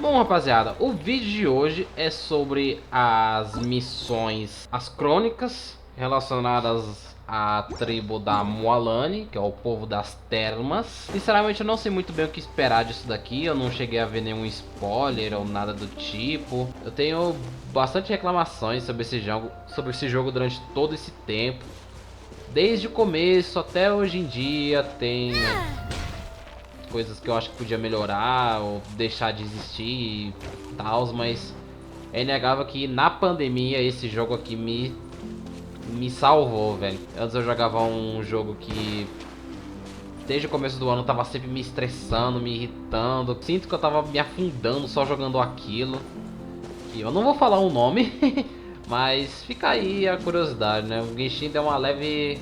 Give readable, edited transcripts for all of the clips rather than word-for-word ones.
Bom, rapaziada, o vídeo de hoje é sobre as missões, as crônicas relacionadas à tribo da Mualani, que é o povo das termas. Sinceramente, eu não sei muito bem o que esperar disso daqui. Eu não cheguei a ver nenhum spoiler ou nada do tipo. Eu tenho bastante reclamações sobre esse jogo durante todo esse tempo. Desde o começo até hoje em dia tem coisas que eu acho que podia melhorar ou deixar de existir e tal, mas é inegável que na pandemia esse jogo aqui me salvou, velho. Antes eu jogava um jogo que desde o começo do ano tava sempre me estressando, me irritando. Sinto que eu tava me afundando só jogando aquilo. E eu não vou falar o nome, mas fica aí a curiosidade, né? O Genshin deu uma leve...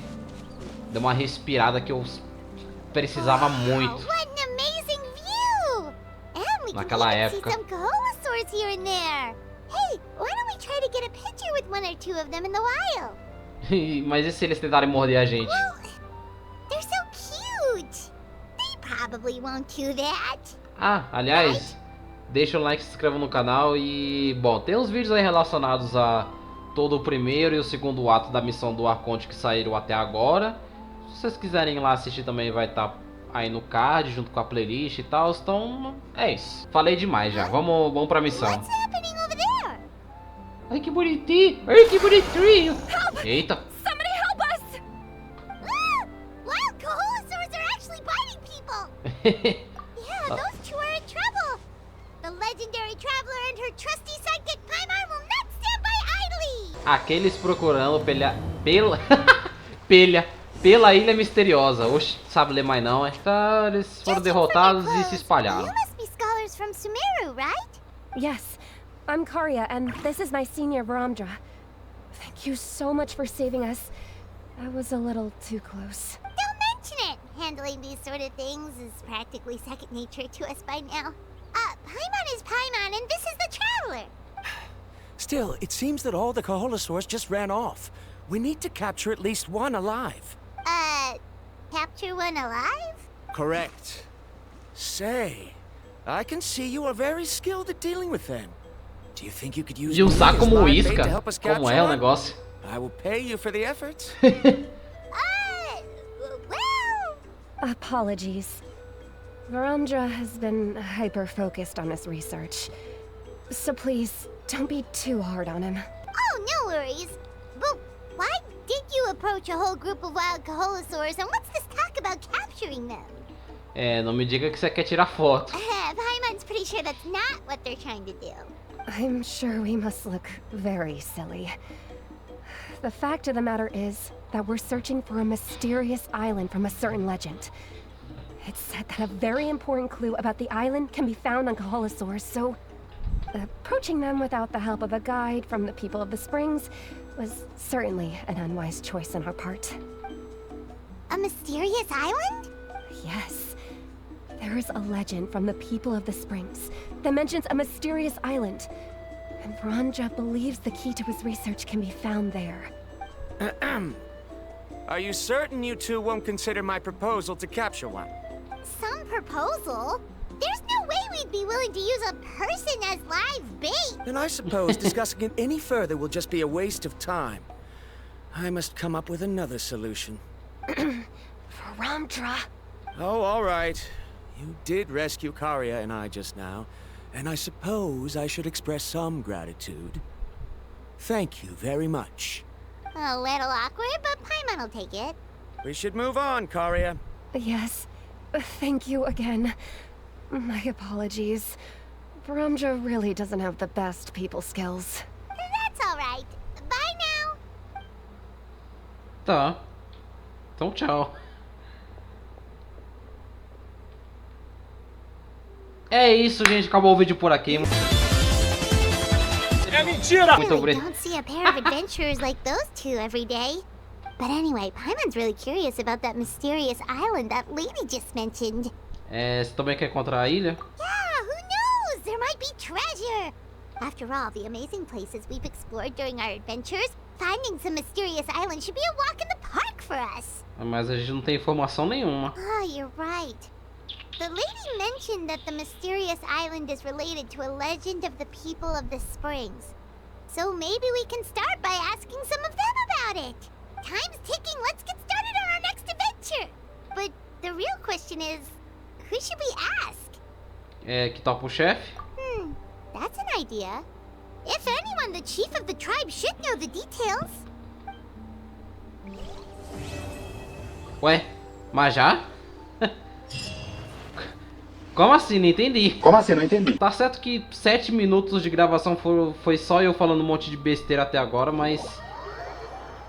deu uma respirada que eu precisava muito naquela época. Mas e se eles tentarem morder a gente? Ah, aliás, deixa o like, se inscreva no canal e... bom, tem uns vídeos aí relacionados a todo o primeiro e o segundo ato da missão do Arconte que saíram até agora. Se vocês quiserem ir lá assistir também vai estar aí no card, junto com a playlist e tal. Então, é isso. Falei demais já. Vamos pra missão. Ai, que bonitinho. Ai, que bonitinho. Eita. Aqueles procurando pela Ilha Misteriosa. Oxe, sabe ler mais não, é? Tá, eles foram derrotados e se espalharam. Yes, I'm Karya, and this is my senior Varamdra. Thank you so much for saving us. That was a little too close. Don't mention it! Handling these sort of things is practically second nature to us by now. Paimon is Paimon, and this is the Traveler! Still, it seems that all the Kaholosaurs just ran off. We need to capture at least one alive. Capture one alive? Correct. Say, I can see you are very skilled at dealing with them. Do you think you could use De usar como live bait isca, to help us como capture é o one? negócio. I will pay you for the effort. Well... Apologies. Varamdra has been hyper-focused on his research. So please, don't be too hard on him. Oh, no worries. But why did you approach a whole group of wild Kaholosaurs, and what's this talk about capturing them? É, não me diga que você quer tirar foto. Paimon's pretty sure that's not what they're trying to do. I'm sure we must look very silly. The fact of the matter is that we're searching for a mysterious island from a certain legend. It's said that a very important clue about the island can be found on Kaholosaurs, so approaching them without the help of a guide from the people of the Springs was certainly an unwise choice on our part. A mysterious island? Yes. There is a legend from the people of the Springs that mentions a mysterious island, and Varamdra believes the key to his research can be found there. Are you certain you two won't consider my proposal to capture one? Some proposal? There's no way we'd be willing to use a person as live bait! Then I suppose discussing it any further will just be a waste of time. I must come up with another solution. Varamdra! Oh, all right. You did rescue Karya and I just now, and I suppose I should express some gratitude. Thank you very much. A little awkward, but Paimon will take it. We should move on, Karya. Yes. Thank you again. My apologies. Varamdra really doesn't have the best people skills. That's alright. Bye now! Tá. Então tchau. É isso, gente. Acabou o vídeo por aqui. É mentira! Muito obrigado. Don't see a pair of adventurers like those two every day. But anyway, Paimon's really curious about that mysterious island that lady just mentioned. É, você também quer encontrar a ilha? Yeah, who knows? There might be treasure! After all, the amazing places we've explored during our adventures, finding some mysterious island should be a walk in the park for us. Mas a gente não tem informação nenhuma. Oh, you're right. The lady mentioned that the mysterious island is related to a legend of the people of the springs. So maybe we can start by asking some of them about it. Time's ticking, let's get started on our next adventure. But the real question is, who should we ask? Que tal pro chefe? That's an idea. If anyone, the chief of the tribe should know the details. Ué, mas já? Como assim? Não entendi. Como assim? Não entendi. Tá certo que 7 minutos de gravação foi só eu falando um monte de besteira até agora, mas...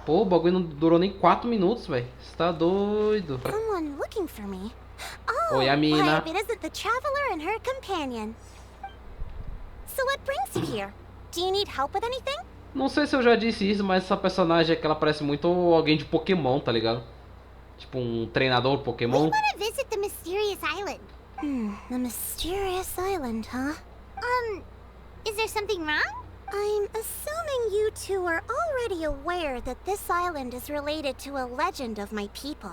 Pô, o bagulho não durou nem 4 minutos, velho. Você tá doido. Someone looking for me. Oh, Oi, a mina. why, it isn't the traveler and her companion. So what brings you here? Do you need help with anything? Não sei se eu já disse isso, mas essa personagem aqui, ela parece muito alguém de Pokémon, tá ligado? Tipo um treinador We Pokémon. want to visit the mysterious island. The mysterious island, huh? Is there something wrong? I'm assuming you two are already aware that this island is related to a legend of my people.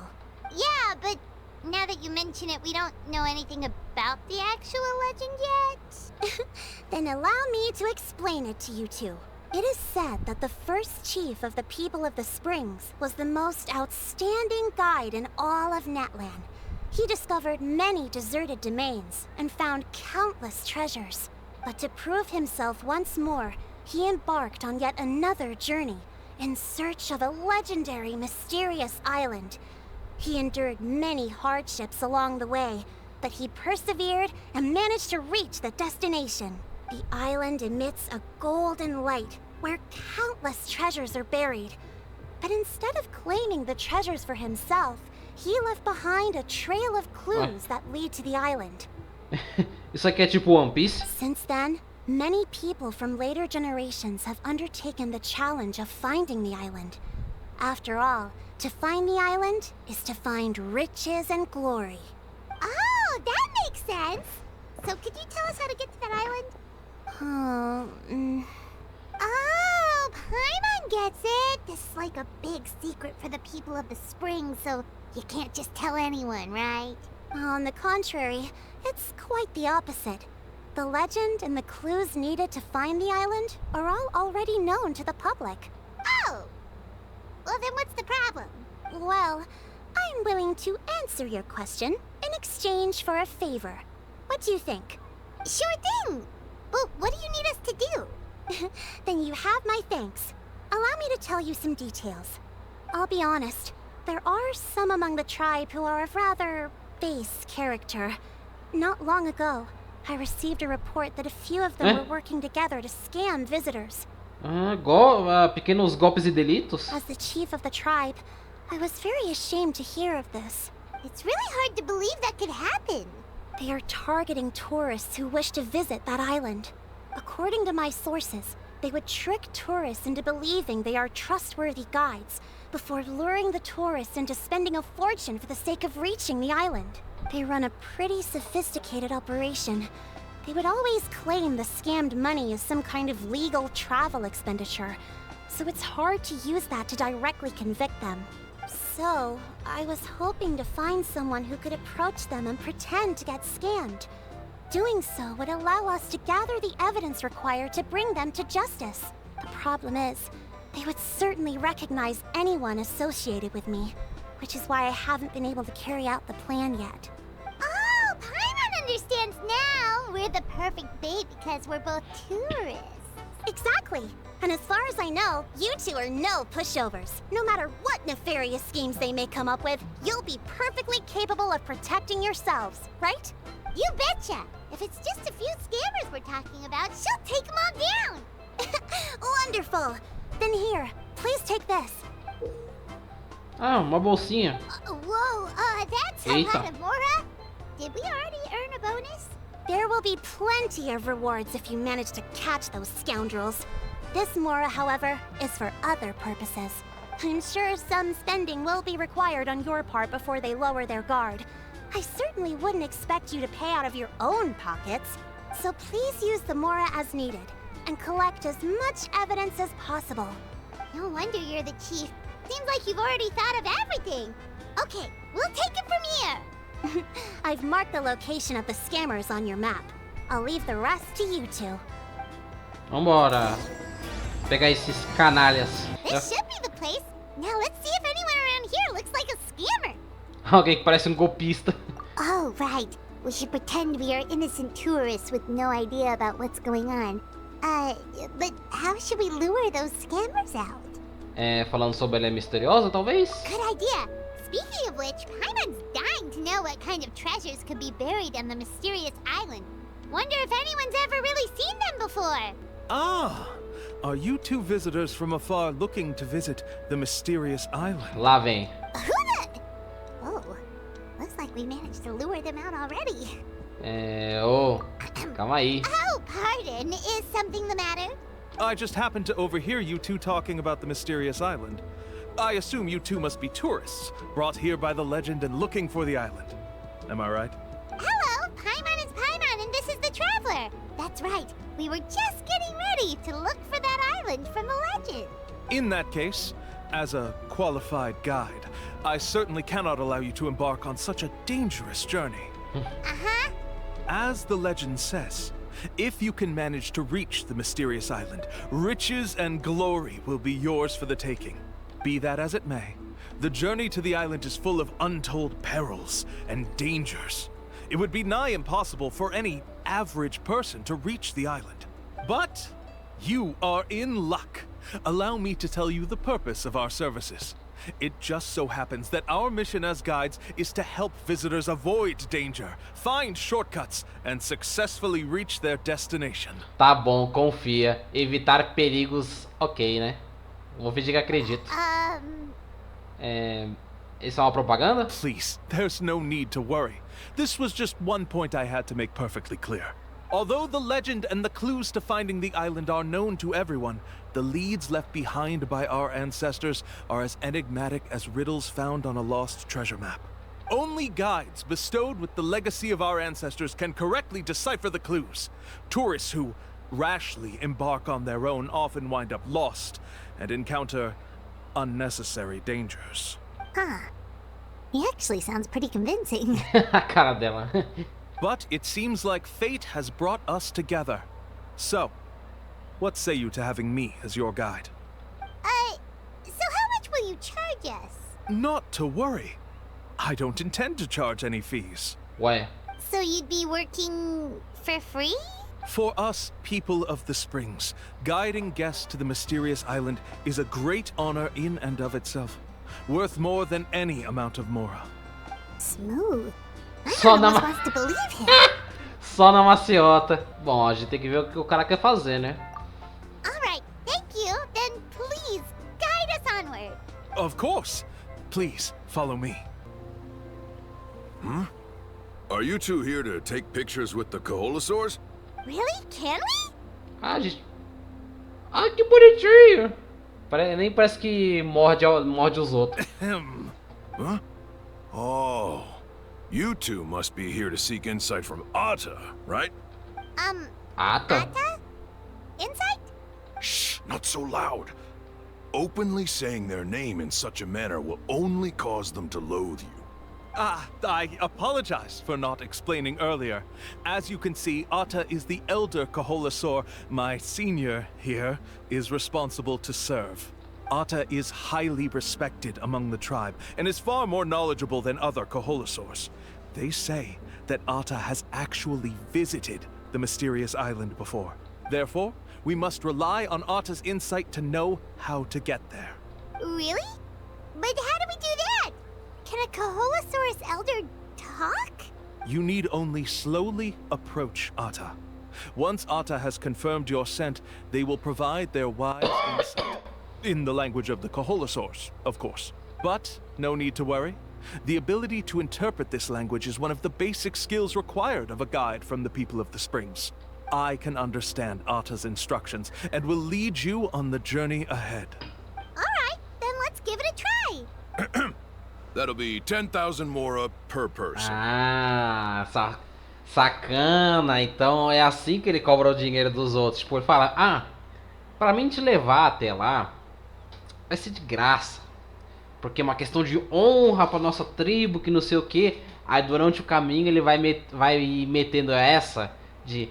Yeah, but now that you mention it, we don't know anything about the actual legend yet. Then allow me to explain it to you two. It is said that the first chief of the people of the springs was the most outstanding guide in all of Natlan. He discovered many deserted domains and found countless treasures. But to prove himself once more, he embarked on yet another journey in search of a legendary, mysterious island. He endured many hardships along the way, but he persevered and managed to reach the destination. The island emits a golden light where countless treasures are buried. But instead of claiming the treasures for himself, he left behind a trail of clues that lead to the island. Isso aqui é tipo One Piece? Since then, many people from later generations have undertaken the challenge of finding the island. After all, to find the island is to find riches and glory. Oh, that makes sense! So could you tell us how to get to that island? Oh, Paimon gets it! This is like a big secret for the people of the spring, so you can't just tell anyone, right? On the contrary, it's quite the opposite. The legend and the clues needed to find the island are all already known to the public. Oh! Well, then what's the problem? Well, I'm willing to answer your question in exchange for a favor. What do you think? Sure thing! Well, what do you need us to do? Then you have my thanks. Allow me to tell you some details. I'll be honest, there are some among the tribe who are of rather base character. Not long ago, I received a report that a few of them were working together to scam visitors. Pequenos golpes e delitos? As the chief of the tribe, I was very ashamed to hear of this. It's really hard to believe that could happen. They are targeting tourists who wish to visit that island. According to my sources, they would trick tourists into believing they are trustworthy guides before luring the tourists into spending a fortune for the sake of reaching the island. They run a pretty sophisticated operation. They would always claim the scammed money is some kind of legal travel expenditure, so it's hard to use that to directly convict them. So, I was hoping to find someone who could approach them and pretend to get scammed. Doing so would allow us to gather the evidence required to bring them to justice. The problem is, they would certainly recognize anyone associated with me, which is why I haven't been able to carry out the plan yet. Oh, Paimon understands now! We're the perfect bait because we're both tourists. Exactly! And as far as I know, you two are no pushovers. No matter what nefarious schemes they may come up with, you'll be perfectly capable of protecting yourselves, right? You betcha! If it's just a few scammers we're talking about, she'll take them all down! Wonderful! Then here, please take this. Ah, uma bolsinha. Whoa, that's a lot of Mora. Did we already earn a bonus? There will be plenty of rewards if you manage to catch those scoundrels. This Mora, however, is for other purposes. I'm sure some spending will be required on your part before they lower their guard. I certainly wouldn't expect you to pay out of your own pockets. So please use the Mora as needed, and collect as much evidence as possible. No wonder you're the chief. Seems like you've already thought of everything. Okay, we'll take it from here. I've marked the location of the scammers on your map. I'll leave the rest to you two. Vambora. Pegar esses canalhas. This should be the place. Now let's see if anyone around here looks like a scammer. Alguém que parece golpista. Oh, right. We should pretend we are innocent tourists with no idea about what's going on. But how should we lure those scammers out? Falando sobre ela é misteriosa, talvez? Good idea. Speaking of which, Paimon's dying to know what kind of treasures could be buried on the mysterious island. Wonder if anyone's ever really seen them before. Ah! Are you two visitors from afar looking to visit the mysterious island? Lá vem. Who the... Oh, looks like we managed to lure them out already. Calma aí. Oh, pardon. Is something the matter? I just happened to overhear you two talking about the mysterious island. I assume you two must be tourists, brought here by the legend and looking for the island. Am I right? Hello, Paimon is Paimon and this is the Traveler. That's right. We were just getting ready to look for that island from the legend. In that case, as a qualified guide, I certainly cannot allow you to embark on such a dangerous journey. Uh-huh. As the legend says, if you can manage to reach the mysterious island, riches and glory will be yours for the taking. Be that as it may, the journey to the island is full of untold perils and dangers. It would be nigh impossible for any average person to reach the island. But you are in luck. Allow me to tell you the purpose of our services. It just so happens that our mission as guides is to help visitors avoid danger, find shortcuts, and successfully reach their destination. Tá bom, confia. Evitar perigos, ok, né? Vou fingir que acredito. Isso é uma propaganda? Please, there's no need to worry. This was just one point I had to make perfectly clear. Although the legend and the clues to finding the island are known to everyone, the leads left behind by our ancestors are as enigmatic as riddles found on a lost treasure map. Only guides bestowed with the legacy of our ancestors can correctly decipher the clues. Tourists who rashly embark on their own often wind up lost and encounter unnecessary dangers. He actually sounds pretty convincing. A cara dela. But it seems like fate has brought us together. So, what say you to having me as your guide? So how much will you charge us? Not to worry. I don't intend to charge any fees. Ué. So you'd be working for free? For us, people of the Springs, guiding guests to the mysterious island is a great honor in and of itself, worth more than any amount of mora. Smooth. I Só na almost ma- wants to believe him. Só na maciota. Bom, a gente tem que ver o que o cara quer fazer, né? Alright, thank you. Then please, guide us onward. Of course. Please, follow me. Are you two here to take pictures with the Koholosaurs? Really? Can we? Ah, gente. Ah, que bonitinho. Nem parece que morde os outros. Huh? Oh, you two must be here to seek insight from Atta, right? Ata? Atta? Insight? Shh, not so loud. Openly saying their name in such a manner will only cause them to loathe you. I apologize for not explaining earlier. As you can see, Atta is the elder Koholosaur. My senior here is responsible to serve. Atta is highly respected among the tribe and is far more knowledgeable than other Koholosaurs. They say that Atta has actually visited the mysterious island before. Therefore, we must rely on Atta's insight to know how to get there. Really? But how do we do that? Can a Koholosaurus elder talk? You need only slowly approach Atta. Once Atta has confirmed your scent, they will provide their wise insight. In the language of the Koholosaurs, of course. But no need to worry. The ability to interpret this language is one of the basic skills required of a guide from the people of the Springs. I can understand Atta's instructions and will lead you on the journey ahead. Alright, then let's give it a try. That'll be 10,000 mora per person. Ah, sacana. Então é assim que ele cobra o dinheiro dos outros. Tipo, ele fala, pra mim te levar até lá, vai ser de graça. Porque é uma questão de honra pra nossa tribo, que não sei o que. Aí durante o caminho ele vai metendo essa de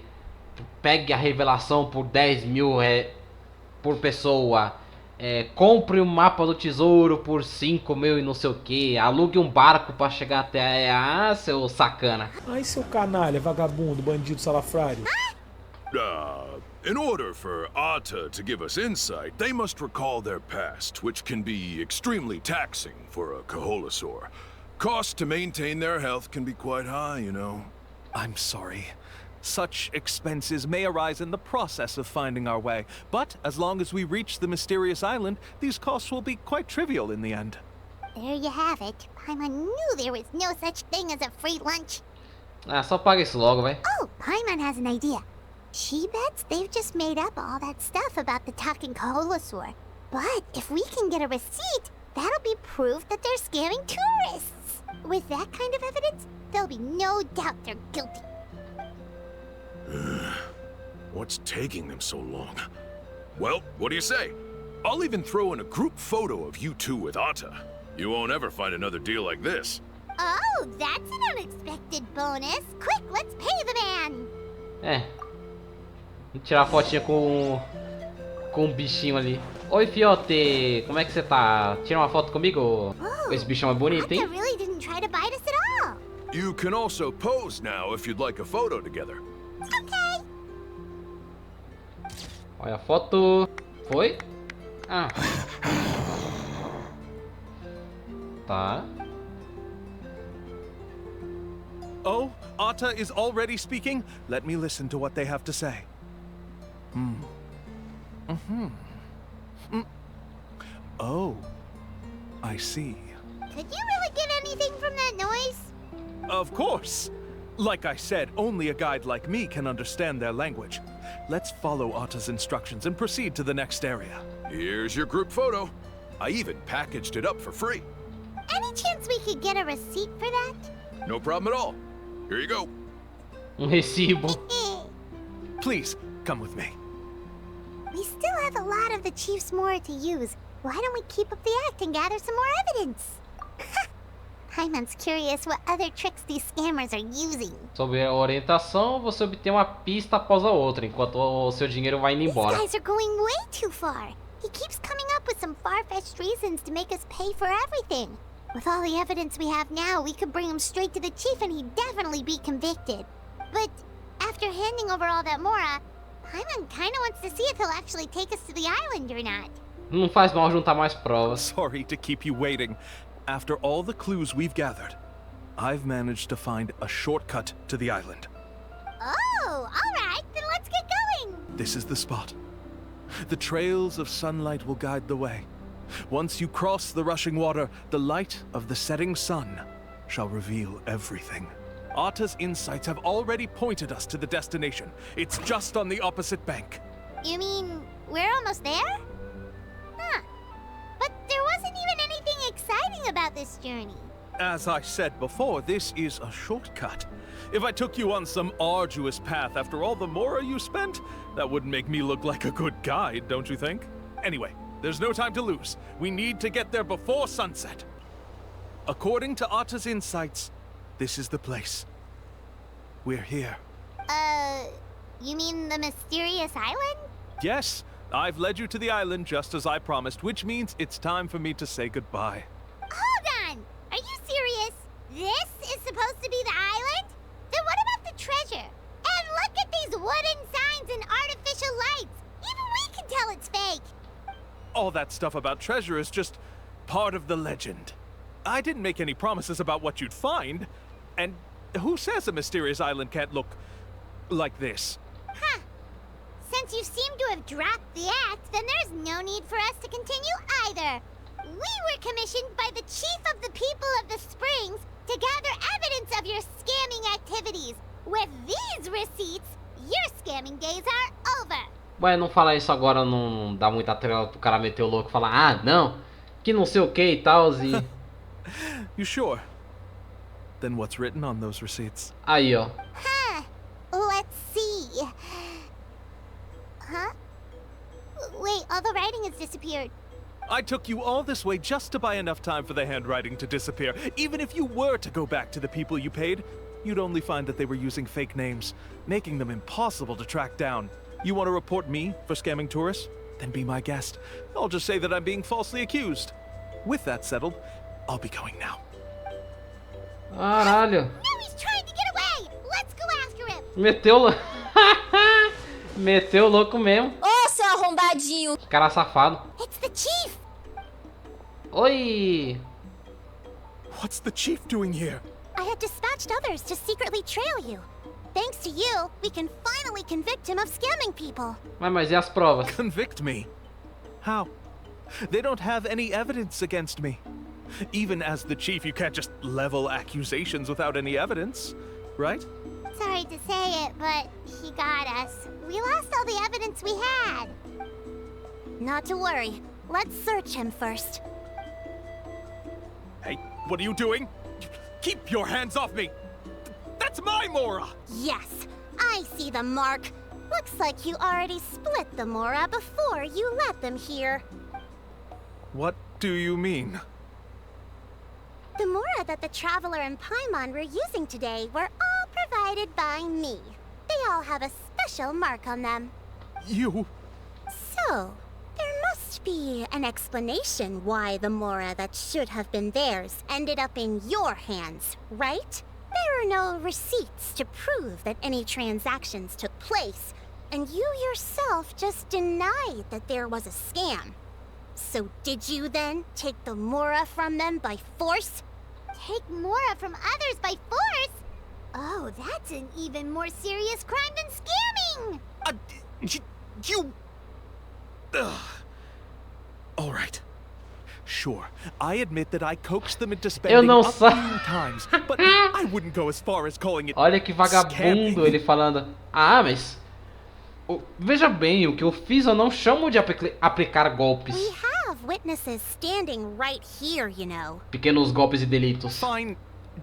pegue a revelação por 10 mil por pessoa. Compre um mapa do tesouro por 5 mil e não sei o que. Alugue um barco pra chegar até seu sacana. Ai, seu canalha, vagabundo, bandido salafrário. In order for Ata to give us insight, they must recall their past, which can be extremely taxing for a Kaholasaur. Cost to maintain their health can be quite high, you know. I'm sorry. Such expenses may arise in the process of finding our way, but as long as we reach the mysterious island, these costs will be quite trivial in the end. There you have it. Paimon knew there was no such thing as a free lunch. Só paga isso logo, vai. Oh, Paimon has an idea. She bets they've just made up all that stuff about the talking Kaholasaur. But if we can get a receipt, that'll be proof that they're scamming tourists. With that kind of evidence, there'll be no doubt they're guilty. What's taking them so long? Well, what do you say? I'll even throw in a group photo of you two with Ata. You won't ever find another deal like this. Oh, that's an unexpected bonus. Quick, let's pay the man. Vou tirar a fotinha com um bichinho ali. Oi, fiote, como é que você tá? Tira uma foto comigo? Esse bichão é bonito, hein? Ata really didn't try to bite us at all. You can also pose now if you'd like a photo together. Okay. Olha a foto. Foi? Tá. Oh, Ata is already speaking? Let me listen to what they have to say. Oh, I see. Could you really get anything from that noise? Of course! Like I said, only a guide like me can understand their language. Let's follow Ata's instructions and proceed to the next area. Here's your group photo. I even packaged it up for free. Any chance we could get a receipt for that? No problem at all. Here you go. Recibo. Please, come with me. We still have a lot of the Chief's Mora to use. Why don't we keep up the act and gather some more evidence? Paimon's curious what other tricks these scammers are using. Sob a orientação, você obtém uma pista após a outra, enquanto o seu dinheiro vai indo embora. These guys are going way too far. He keeps coming up with some far-fetched reasons to make us pay for everything. With all the evidence we have now, we could bring him straight to the chief and he'd definitely be convicted. But after handing over all that Mora, Paimon kinda wants to see if he'll actually take us to the island or not. Não faz mal juntar mais provas. Sorry to keep you waiting. After all the clues we've gathered, I've managed to find a shortcut to the island. Oh, alright, then let's get going! This is the spot. The trails of sunlight will guide the way. Once you cross the rushing water, the light of the setting sun shall reveal everything. Ata's insights have already pointed us to the destination. It's just on the opposite bank. You mean, we're almost there? Huh. But there wasn't even anything exciting about this journey. As I said before, this is a shortcut. If I took you on some arduous path after all the Mora you spent, that wouldn't make me look like a good guide, don't you think? Anyway, there's no time to lose. We need to get there before sunset. According to Ata's insights, this is the place. We're here. You mean the mysterious island? Yes, I've led you to the island just as I promised, which means it's time for me to say goodbye. Hold on! Are you serious? This is supposed to be the island? Then what about the treasure? And look at these wooden signs and artificial lights! Even we can tell it's fake! All that stuff about treasure is just part of the legend. I didn't make any promises about what you'd find. And who says a mysterious island can't look like this? Huh. Since you seem to have dropped the act, then there's no need for us to continue either. We were commissioned by the Chief of the People of the Springs to gather evidence of your scamming activities. With these receipts, your scamming days are over. Ué, não fala isso agora, não dá muita trela pro cara meter o louco e falar, ah, não, que não sei o que e tal, e... You sure? Then what's written on those receipts? Aí, ó. Huh. Let's see. Huh? Wait, all the writing has disappeared. I took you all this way just to buy enough time for the handwriting to disappear. Even if you were to go back to the people you paid, you'd only find that they were using fake names, making them impossible to track down. You want to report me for scamming tourists? Then be my guest. I'll just say that I'm being falsely accused. With that settled, I'll be going now. Caralho. Now he's trying to get away! Let's go after him! Meteu... Meteu o louco mesmo. Ô, seu arrombadinho! Cara safado. It's the chief! Oi. What's the chief doing here? I had dispatched others to secretly trail you. Thanks to you, we can finally convict him of scamming people. Mas e as provas? Convict me? How? They don't have any evidence against me. Even as the chief, you can't just level accusations without any evidence, right? Sorry to say it, but he got us. We lost all the evidence we had. Not to worry. Let's search him first. Hey, what are you doing? Keep your hands off me! That's my Mora! Yes, I see the mark. Looks like you already split the Mora before you let them here. What do you mean? The Mora that the Traveler and Paimon were using today were all provided by me. They all have a special mark on them. You... So, there must be an explanation why the Mora that should have been theirs ended up in your hands, right? There are no receipts to prove that any transactions took place, and you yourself just denied that there was a scam. So did you then take the Mora from them by force? Take Mora from others by force? Oh, that's an even more serious crime than scamming! You... Ugh. All right. Sure, I admit that I coaxed them into spending não a sei. few times, but I wouldn't go as far as calling it Olha que vagabundo scamming. ele falando. Ah, mas... Veja bem, o que eu fiz eu não chamo de aplicar golpes. We have witnesses standing right here, you know. Pequenos golpes e delitos. Fine.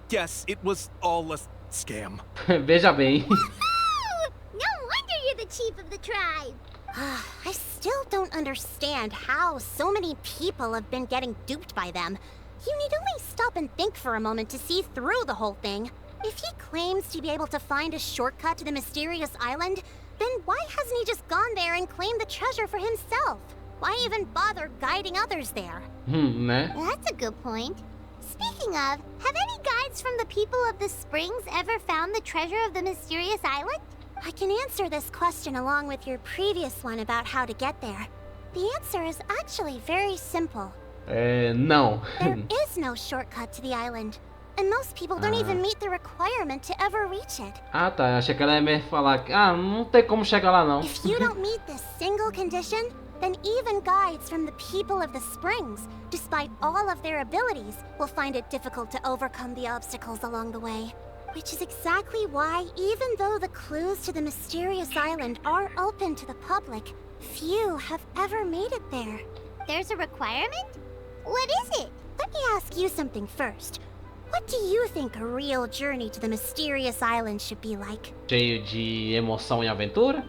Yes, it was all a scam. Veja bem. No wonder you're the chief of the tribe. I still don't understand how so many people have been getting duped by them. You need only stop and think for a moment to see through the whole thing. If he claims to be able to find a shortcut to the mysterious island, then why hasn't he just gone there and claimed the treasure for himself? Why even bother guiding others there? Né? That's a good point. Speaking of, have any guides from the people of the springs ever found the treasure of the mysterious island? I can answer this question along with your previous one about how to get there. The answer is actually very simple. Não. There is no shortcut to the island, and most people don't even meet the requirement to ever reach it. Ah, tá. Achei que ela ia me falar que... Ah, não tem como chegar lá, não. If you don't meet this single condition, then even guides from the people of the springs, despite all of their abilities, will find it difficult to overcome the obstacles along the way. Which is exactly why, even though the clues to the mysterious island are open to the public, few have ever made it there. There's a requirement? What is it? Let me ask you something first. What do you think a real journey to the mysterious island should be like? Cheio de emoção e aventura?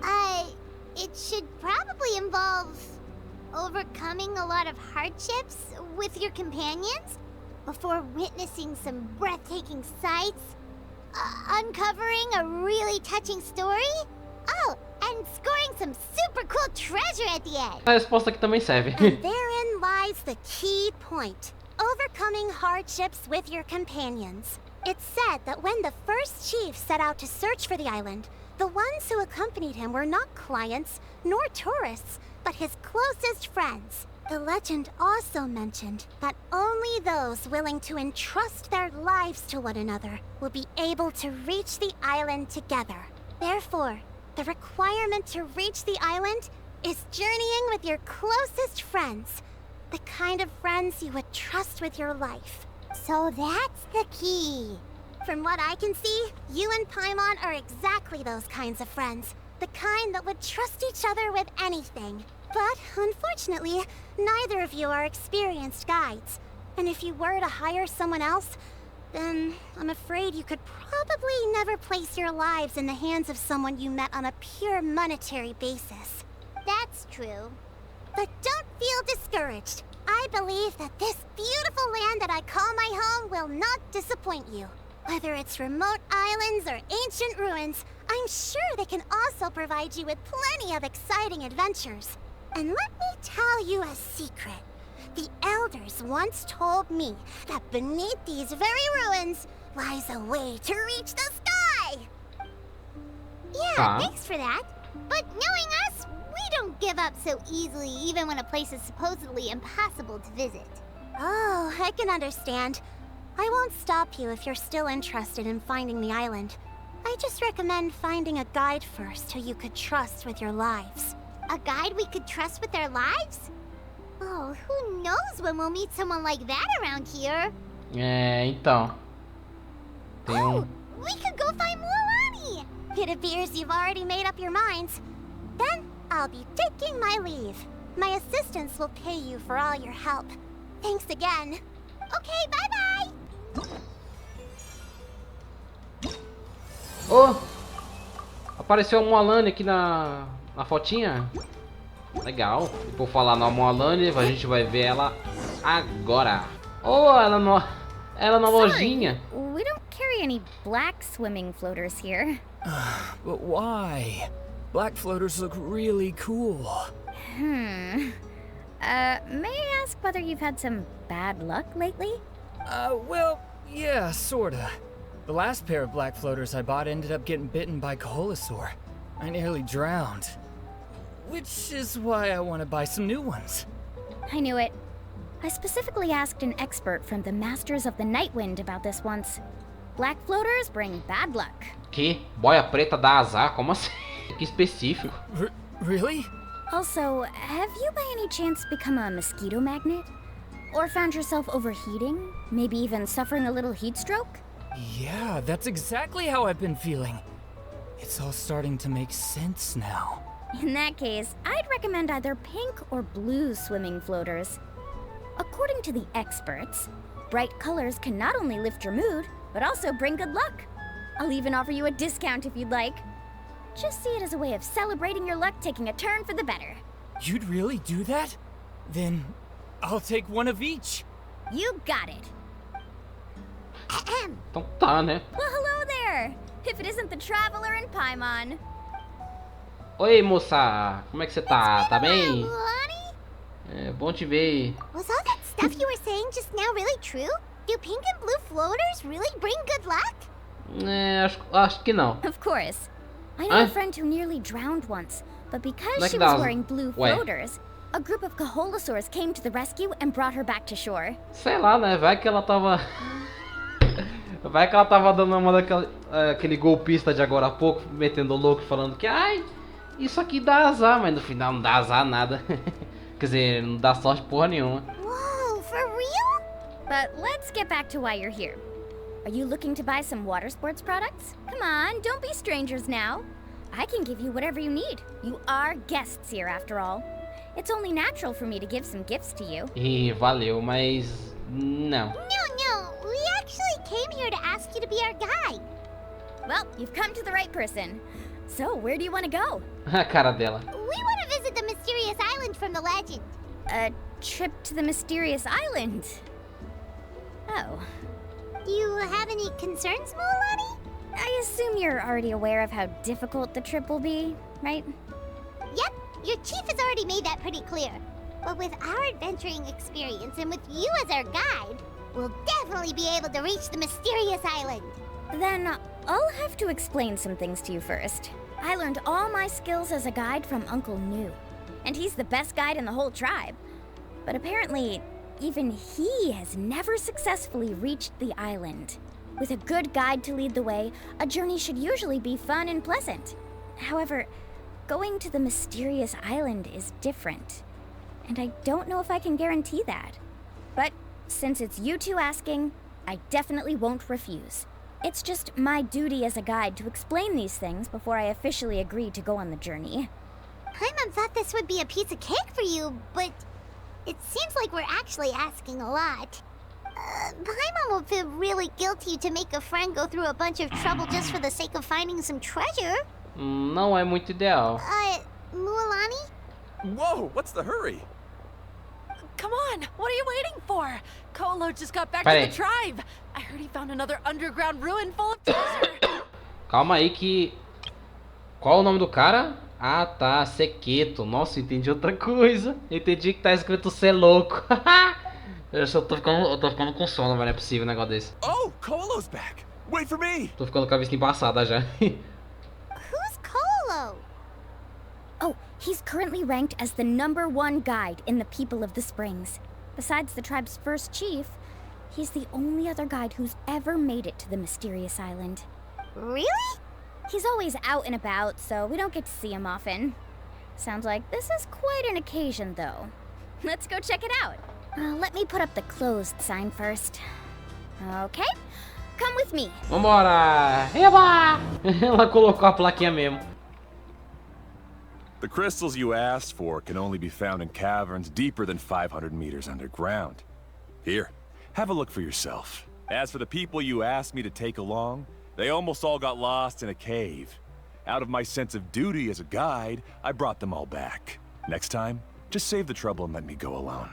It should probably involve overcoming a lot of hardships with your companions before witnessing some breathtaking sights, uncovering a really touching story, oh, and scoring some super cool treasure at the end. A resposta aqui também serve. And therein lies the key point. Overcoming hardships with your companions. It's said that when the first chief set out to search for the island, the ones who accompanied him were not clients nor tourists, but his closest friends. The legend also mentioned that only those willing to entrust their lives to one another will be able to reach the island together. Therefore, the requirement to reach the island is journeying with your closest friends. The kind of friends you would trust with your life. So that's the key. From what I can see, you and Paimon are exactly those kinds of friends. The kind that would trust each other with anything. But, unfortunately, neither of you are experienced guides. And if you were to hire someone else, then I'm afraid you could probably never place your lives in the hands of someone you met on a pure monetary basis. That's true. But don't feel discouraged. I believe that this beautiful land that I call my home will not disappoint you. Whether it's remote islands or ancient ruins, I'm sure they can also provide you with plenty of exciting adventures. And let me tell you a secret. The elders once told me that beneath these very ruins lies a way to reach the sky. Yeah, thanks for that. But knowing us, we don't give up so easily even when a place is supposedly impossible to visit. Oh, I can understand. I won't stop you if you're still interested in finding the island. I just recommend finding a guide first who you could trust with your lives. A guide we could trust with our lives? Oh, who knows when we'll meet someone like that around here? É, então. Oh, we could go find Mualani! It appears you've already made up your minds. Then, I'll be taking my leave. My assistants will pay you for all your help. Thanks again. Okay, bye-bye! Oh! Apareceu a Mualani aqui na fotinha. Legal. E por falar na Mualani, a gente vai ver ela agora. Oh, ela na lojinha. We don't carry any black swimming floaters here. But why? Black floaters look really cool. May I ask whether you've had some bad luck lately? Well, yeah, sorta. The last pair of black floaters I bought ended up getting bitten by Kaholasaur. I nearly drowned. Which is why I want to buy some new ones. I knew it. I specifically asked an expert from the Masters of the Nightwind about this once. Black floaters bring bad luck. Que? Boia preta dá azar? Como assim? Que específico. Really? Also, have you by any chance become a mosquito magnet? Or found yourself overheating? Maybe even suffering a little heat stroke? Yeah, that's exactly how I've been feeling. It's all starting to make sense now. In that case, I'd recommend either pink or blue swimming floaters. According to the experts, bright colors can not only lift your mood, but also bring good luck. I'll even offer you a discount if you'd like. Just see it as a way of celebrating your luck taking a turn for the better. You'd really do that? Then I'll take one of each. You got it. Então tá, né? Well, hello there. If it isn't the traveler in Paimon. Oi, moça. Como é que você tá? Tá bem? Mualani? É bom te ver. Was all that stuff you were saying just now really true? Do pink and blue floaters really bring good luck? É, acho que não. Of course. I know a friend who nearly drowned once, but because she was wearing blue floaters, a group of Kaholasaurs came to the rescue and brought her back to shore. Sei lá, né? Vai que ela tava... Vai que ela tava dando uma aquele golpista de agora há pouco, metendo louco, falando que ai, isso aqui dá azar, mas no final não dá azar nada. Quer dizer, não dá sorte porra nenhuma. Whoa, for real? But let's get back to why you're here. Are you looking to buy some water sports products? Come on, don't be strangers now. I can give you whatever you need. You are guests here after all. It's only natural for me to give some gifts to you. E valeu, mas não. No, we actually came here to ask you to be our guide. Well, you've come to the right person. So, where do you want to go? A cara dela. We want to visit the mysterious island from the legend. A trip to the mysterious island? Oh. Do you have any concerns, Mualani? I assume you're already aware of how difficult the trip will be, right? Yep, your chief has already made that pretty clear. But with our adventuring experience and with you as our guide, we'll definitely be able to reach the mysterious island. Then I'll have to explain some things to you first. I learned all my skills as a guide from Uncle New, and he's the best guide in the whole tribe. But apparently, even he has never successfully reached the island. With a good guide to lead the way, a journey should usually be fun and pleasant. However, going to the mysterious island is different, and I don't know if I can guarantee that. But since it's you two asking, I definitely won't refuse. It's just my duty as a guide to explain these things before I officially agree to go on the journey. Paimon thought this would be a piece of cake for you, but it seems like we're actually asking a lot. Paimon will feel really guilty to make a friend go through a bunch of trouble just for the sake of finding some treasure. Não é muito ideal. Mualani? Whoa, what's the hurry? Come on, what are you waiting for? Ko'olo just got back to the tribe. I heard he found another underground ruin full of treasure. Calma aí que... Qual o nome do cara? Ah, tá, Sequeto. Nossa, entendi outra coisa. Entendi que tá escrito ser louco. Eu tô ficando com sono, velho. Não é possível um negócio desse. Oh, Ko'olo's back. Wait for me. Tô ficando com a vista embaçada já. Who's Ko'olo? Oh, he's currently ranked as the #1 guide in the People of the Springs. Besides the tribe's first chief, he's the only other guide who's ever made it to the mysterious island. Really? He's always out and about, so we don't get to see him often. Sounds like this is quite an occasion, though. Let's go check it out. Let me put up the closed sign first. Okay, come with me. Vambora! Eba! Ela colocou a plaquinha mesmo. The crystals you asked for can only be found in caverns deeper than 500 meters underground. Here, have a look for yourself. As for the people you asked me to take along, they almost all got lost in a cave. Out of my sense of duty as a guide, I brought them all back. Next time, just save the trouble and let me go alone.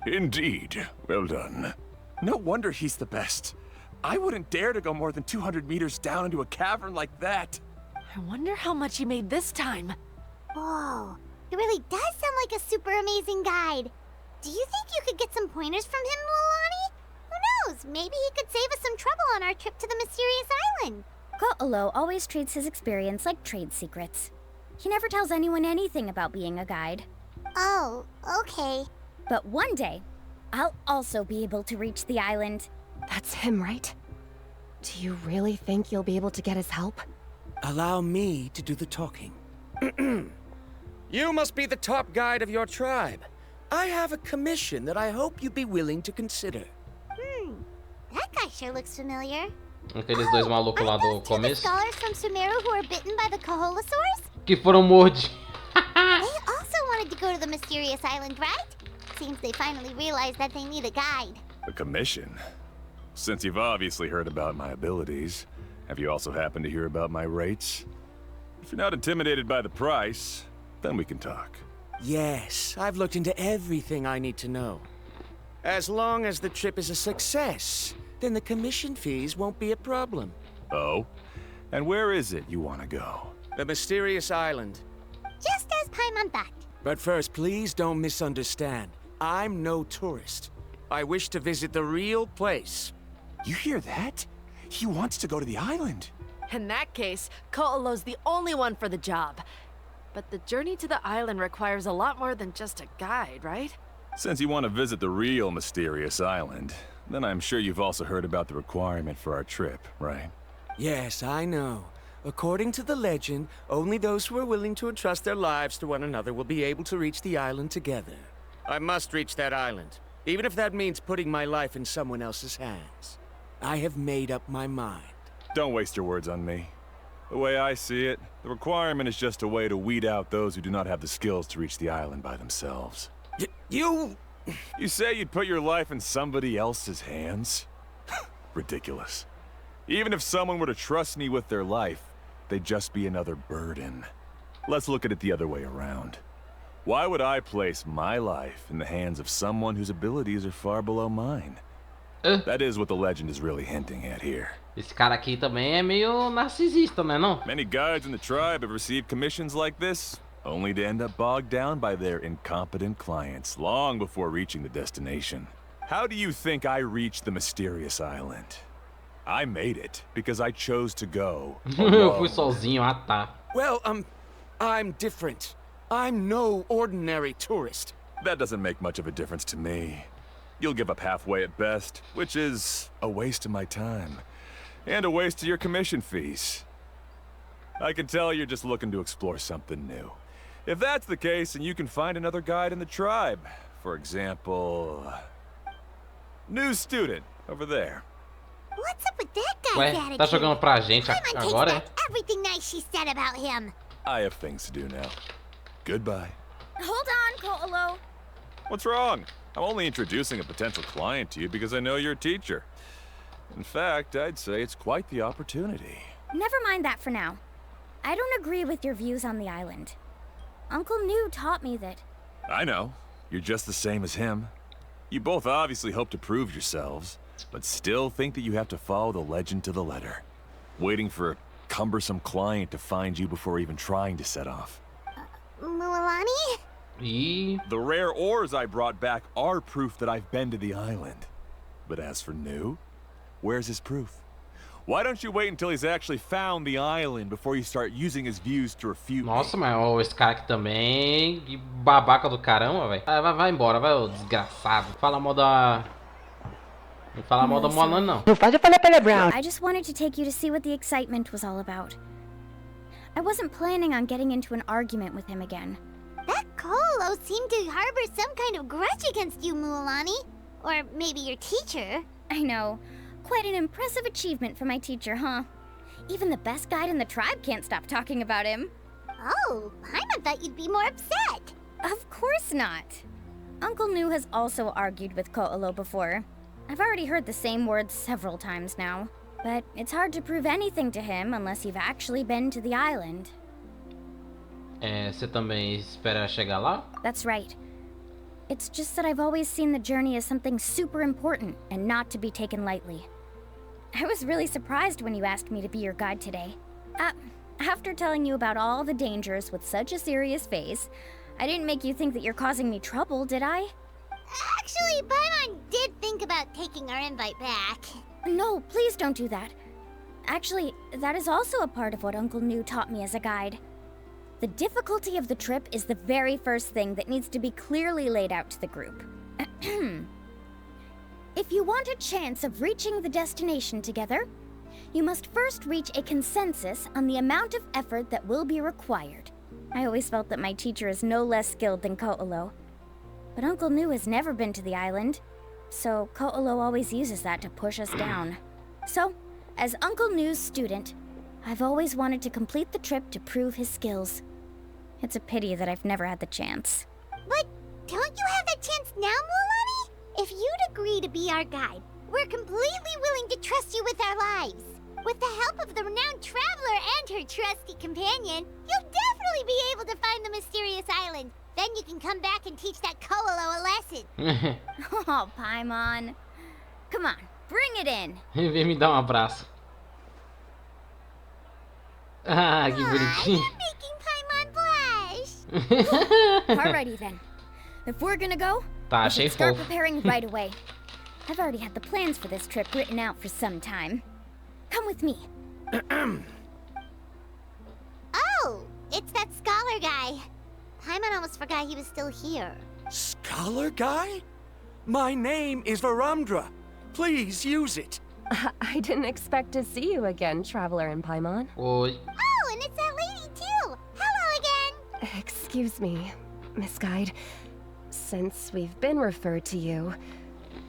Indeed. Well done. No wonder he's the best. I wouldn't dare to go more than 200 meters down into a cavern like that. I wonder how much he made this time. Whoa, he really does sound like a super amazing guide. Do you think you could get some pointers from him, Mualani? Who knows, maybe he could save us some trouble on our trip to the mysterious island. Ko'olo always treats his experience like trade secrets. He never tells anyone anything about being a guide. Oh, okay. But one day, I'll also be able to reach the island. That's him, right? Do you really think you'll be able to get his help? Allow me to do the talking. You must be the top guide of your tribe. I have a commission that I hope you'd be willing to consider. That guy sure looks familiar. Aqueles dois malucos lá do The começo. scholars from Sumeru who were bitten by the Koholosaurs? Que foram mordidos. They also wanted to go to the mysterious island, right? Seems they finally realized that they need a guide. A commission? Since you've obviously heard about my abilities, have you also happened to hear about my rates? If you're not intimidated by the price, then we can talk. Yes, I've looked into everything I need to know. As long as the trip is a success, then the commission fees won't be a problem. Oh? And where is it you want to go? The mysterious island. Just as Paimon thought. But first, please don't misunderstand. I'm no tourist. I wish to visit the real place. You hear that? He wants to go to the island. In that case, Ko'olo's the only one for the job. But the journey to the island requires a lot more than just a guide, right? Since you want to visit the real mysterious island, then I'm sure you've also heard about the requirement for our trip, right? Yes, I know. According to the legend, only those who are willing to entrust their lives to one another will be able to reach the island together. I must reach that island, even if that means putting my life in someone else's hands. I have made up my mind. Don't waste your words on me. The way I see it, the requirement is just a way to weed out those who do not have the skills to reach the island by themselves. You say you'd put your life in somebody else's hands? Ridiculous. Even if someone were to trust me with their life, they'd just be another burden. Let's look at it the other way around. Why would I place my life in the hands of someone whose abilities are far below mine? That is what the legend is really hinting at here. Esse cara aqui também é meio narcisista, né, não? Many guides in the tribe have received commissions like this, only to end up bogged down by their incompetent clients long before reaching the destination. How do you think I reached the mysterious island? I made it because I chose to go Eu fui sozinho, ah tá. Well, I'm different. I'm no ordinary tourist. That doesn't make much of a difference to me. You'll give up halfway at best, which is a waste of my time. And a waste of your commission fees. I can tell you're just looking to explore something new. If that's the case, then you can find another guide in the tribe. For example... new student, over there. What's up with that guy's Ué, attitude? tá jogando pra gente Paimon takes agora, é? back everything nice she said about him. I have things to do now. Goodbye. Hold on, Ko'olo. What's wrong? I'm only introducing a potential client to you because I know you're a teacher. In fact, I'd say it's quite the opportunity. Never mind that for now. I don't agree with your views on the island. Uncle New taught me that I know. You're just the same as him. You both obviously hope to prove yourselves, but still think that you have to follow the legend to the letter. Waiting for a cumbersome client to find you before even trying to set off. Mualani? The rare ores I brought back are proof that I've been to the island. But as for New, where's his proof? Why don't you wait until he's actually found the island before you start using his views to refute Nossa, me? mas esse cara aqui também, que babaca do caramba, velho. Vai embora, vai, ô desgraçado. Fala mal da... Não fala mal da Moalani, não. Não pode falar pela Brown. I just wanted to take you to see what the excitement was all about. I wasn't planning on getting into an argument with him again. That Colo seemed to harbor some kind of grudge against you, Mualani. Or maybe your teacher. I know. Quite an impressive achievement for my teacher, huh? Even the best guide in the tribe can't stop talking about him. Oh, Paimon thought you'd be more upset. Of course not. Uncle New has also argued with Ko'olo before. I've already heard the same words several times now. But it's hard to prove anything to him unless you've actually been to the island. Você também espera chegar lá? That's right. It's just that I've always seen the journey as something super important and not to be taken lightly. I was really surprised when you asked me to be your guide today. After telling you about all the dangers with such a serious face, I didn't make you think that you're causing me trouble, did I? Actually, Paimon did think about taking our invite back. No, please don't do that. Actually, that is also a part of what Uncle New taught me as a guide. The difficulty of the trip is the very first thing that needs to be clearly laid out to the group. If you want a chance of reaching the destination together, you must first reach a consensus on the amount of effort that will be required. I always felt that my teacher is no less skilled than Ko'olo. But Uncle New has never been to the island, so Ko'olo always uses that to push us down. So, as Uncle New's student, I've always wanted to complete the trip to prove his skills. It's a pity that I've never had the chance. But don't you have that chance now, Mualani? If you'd agree to be our guide, we're completely willing to trust you with our lives. With the help of the renowned traveler and her trusty companion, you'll definitely be able to find the mysterious island. Then you can come back and teach that Ko'olo a lesson. Oh, Paimon. Come on, bring it in. Vem me dar abraço. Ah, que bonitinho. You're making Paimon blush. Alrighty then. If we're gonna go, Tá, we achei should start fofo. preparing right away. I've already had the plans for this trip written out for some time. Come with me. Oh, it's that scholar guy. Paimon almost forgot he was still here. Scholar guy? My name is Varumdra. Please use it. I didn't expect to see you again, Traveler and Paimon. Oi. Oh, and it's that lady too. Hello again. Excuse me, Miss Guide. Since we've been referred to you,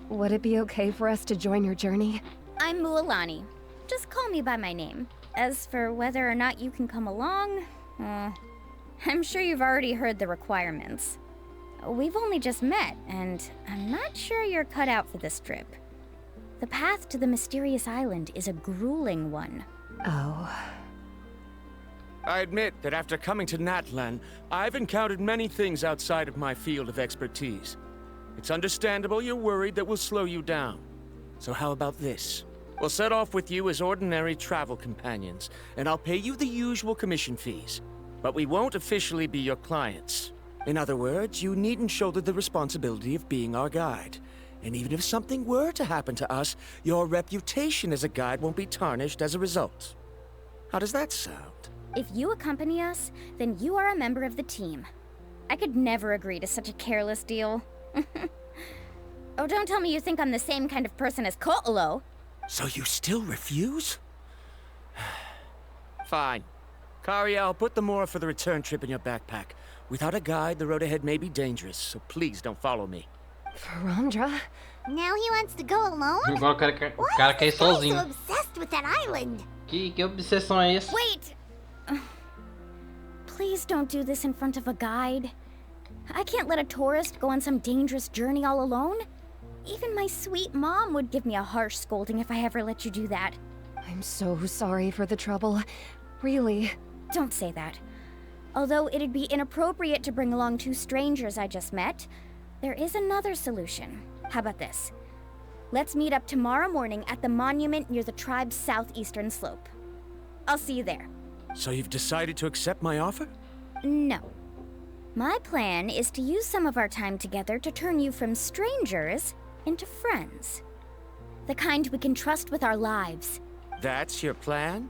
would it be okay for us to join your journey? I'm Mualani. Just call me by my name. As for whether or not you can come along, I'm sure you've already heard the requirements. We've only just met, and I'm not sure you're cut out for this trip. The path to the mysterious island is a grueling one. Oh. I admit that after coming to Natlan, I've encountered many things outside of my field of expertise. It's understandable you're worried that we'll slow you down. So how about this? We'll set off with you as ordinary travel companions, and I'll pay you the usual commission fees. But we won't officially be your clients. In other words, you needn't shoulder the responsibility of being our guide. And even if something were to happen to us, your reputation as a guide won't be tarnished as a result. How does that sound? If you accompany us, then you are a member of the team. I could never agree to such a careless deal. Oh, don't tell me you think I'm the same kind of person as Ko'olo. So you still refuse? Fine. Kariel, put the Mora for the return trip in your backpack. Without a guide, the road ahead may be dangerous, so please don't follow me. Varumdra? Now he wants to go alone? Agora o Why cara is quer ir this guy sozinho. so obsessed with that island? Que obsessão é essa? Wait! Please don't do this in front of a guide. I can't let a tourist go on some dangerous journey all alone. Even my sweet mom would give me a harsh scolding if I ever let you do that. I'm so sorry for the trouble. Really. Don't say that. Although it'd be inappropriate to bring along 2 strangers I just met, there is another solution. How about this? Let's meet up tomorrow morning at the monument near the tribe's southeastern slope. I'll see you there. So you've decided to accept my offer? No. My plan is to use some of our time together to turn you from strangers into friends. The kind we can trust with our lives. That's your plan?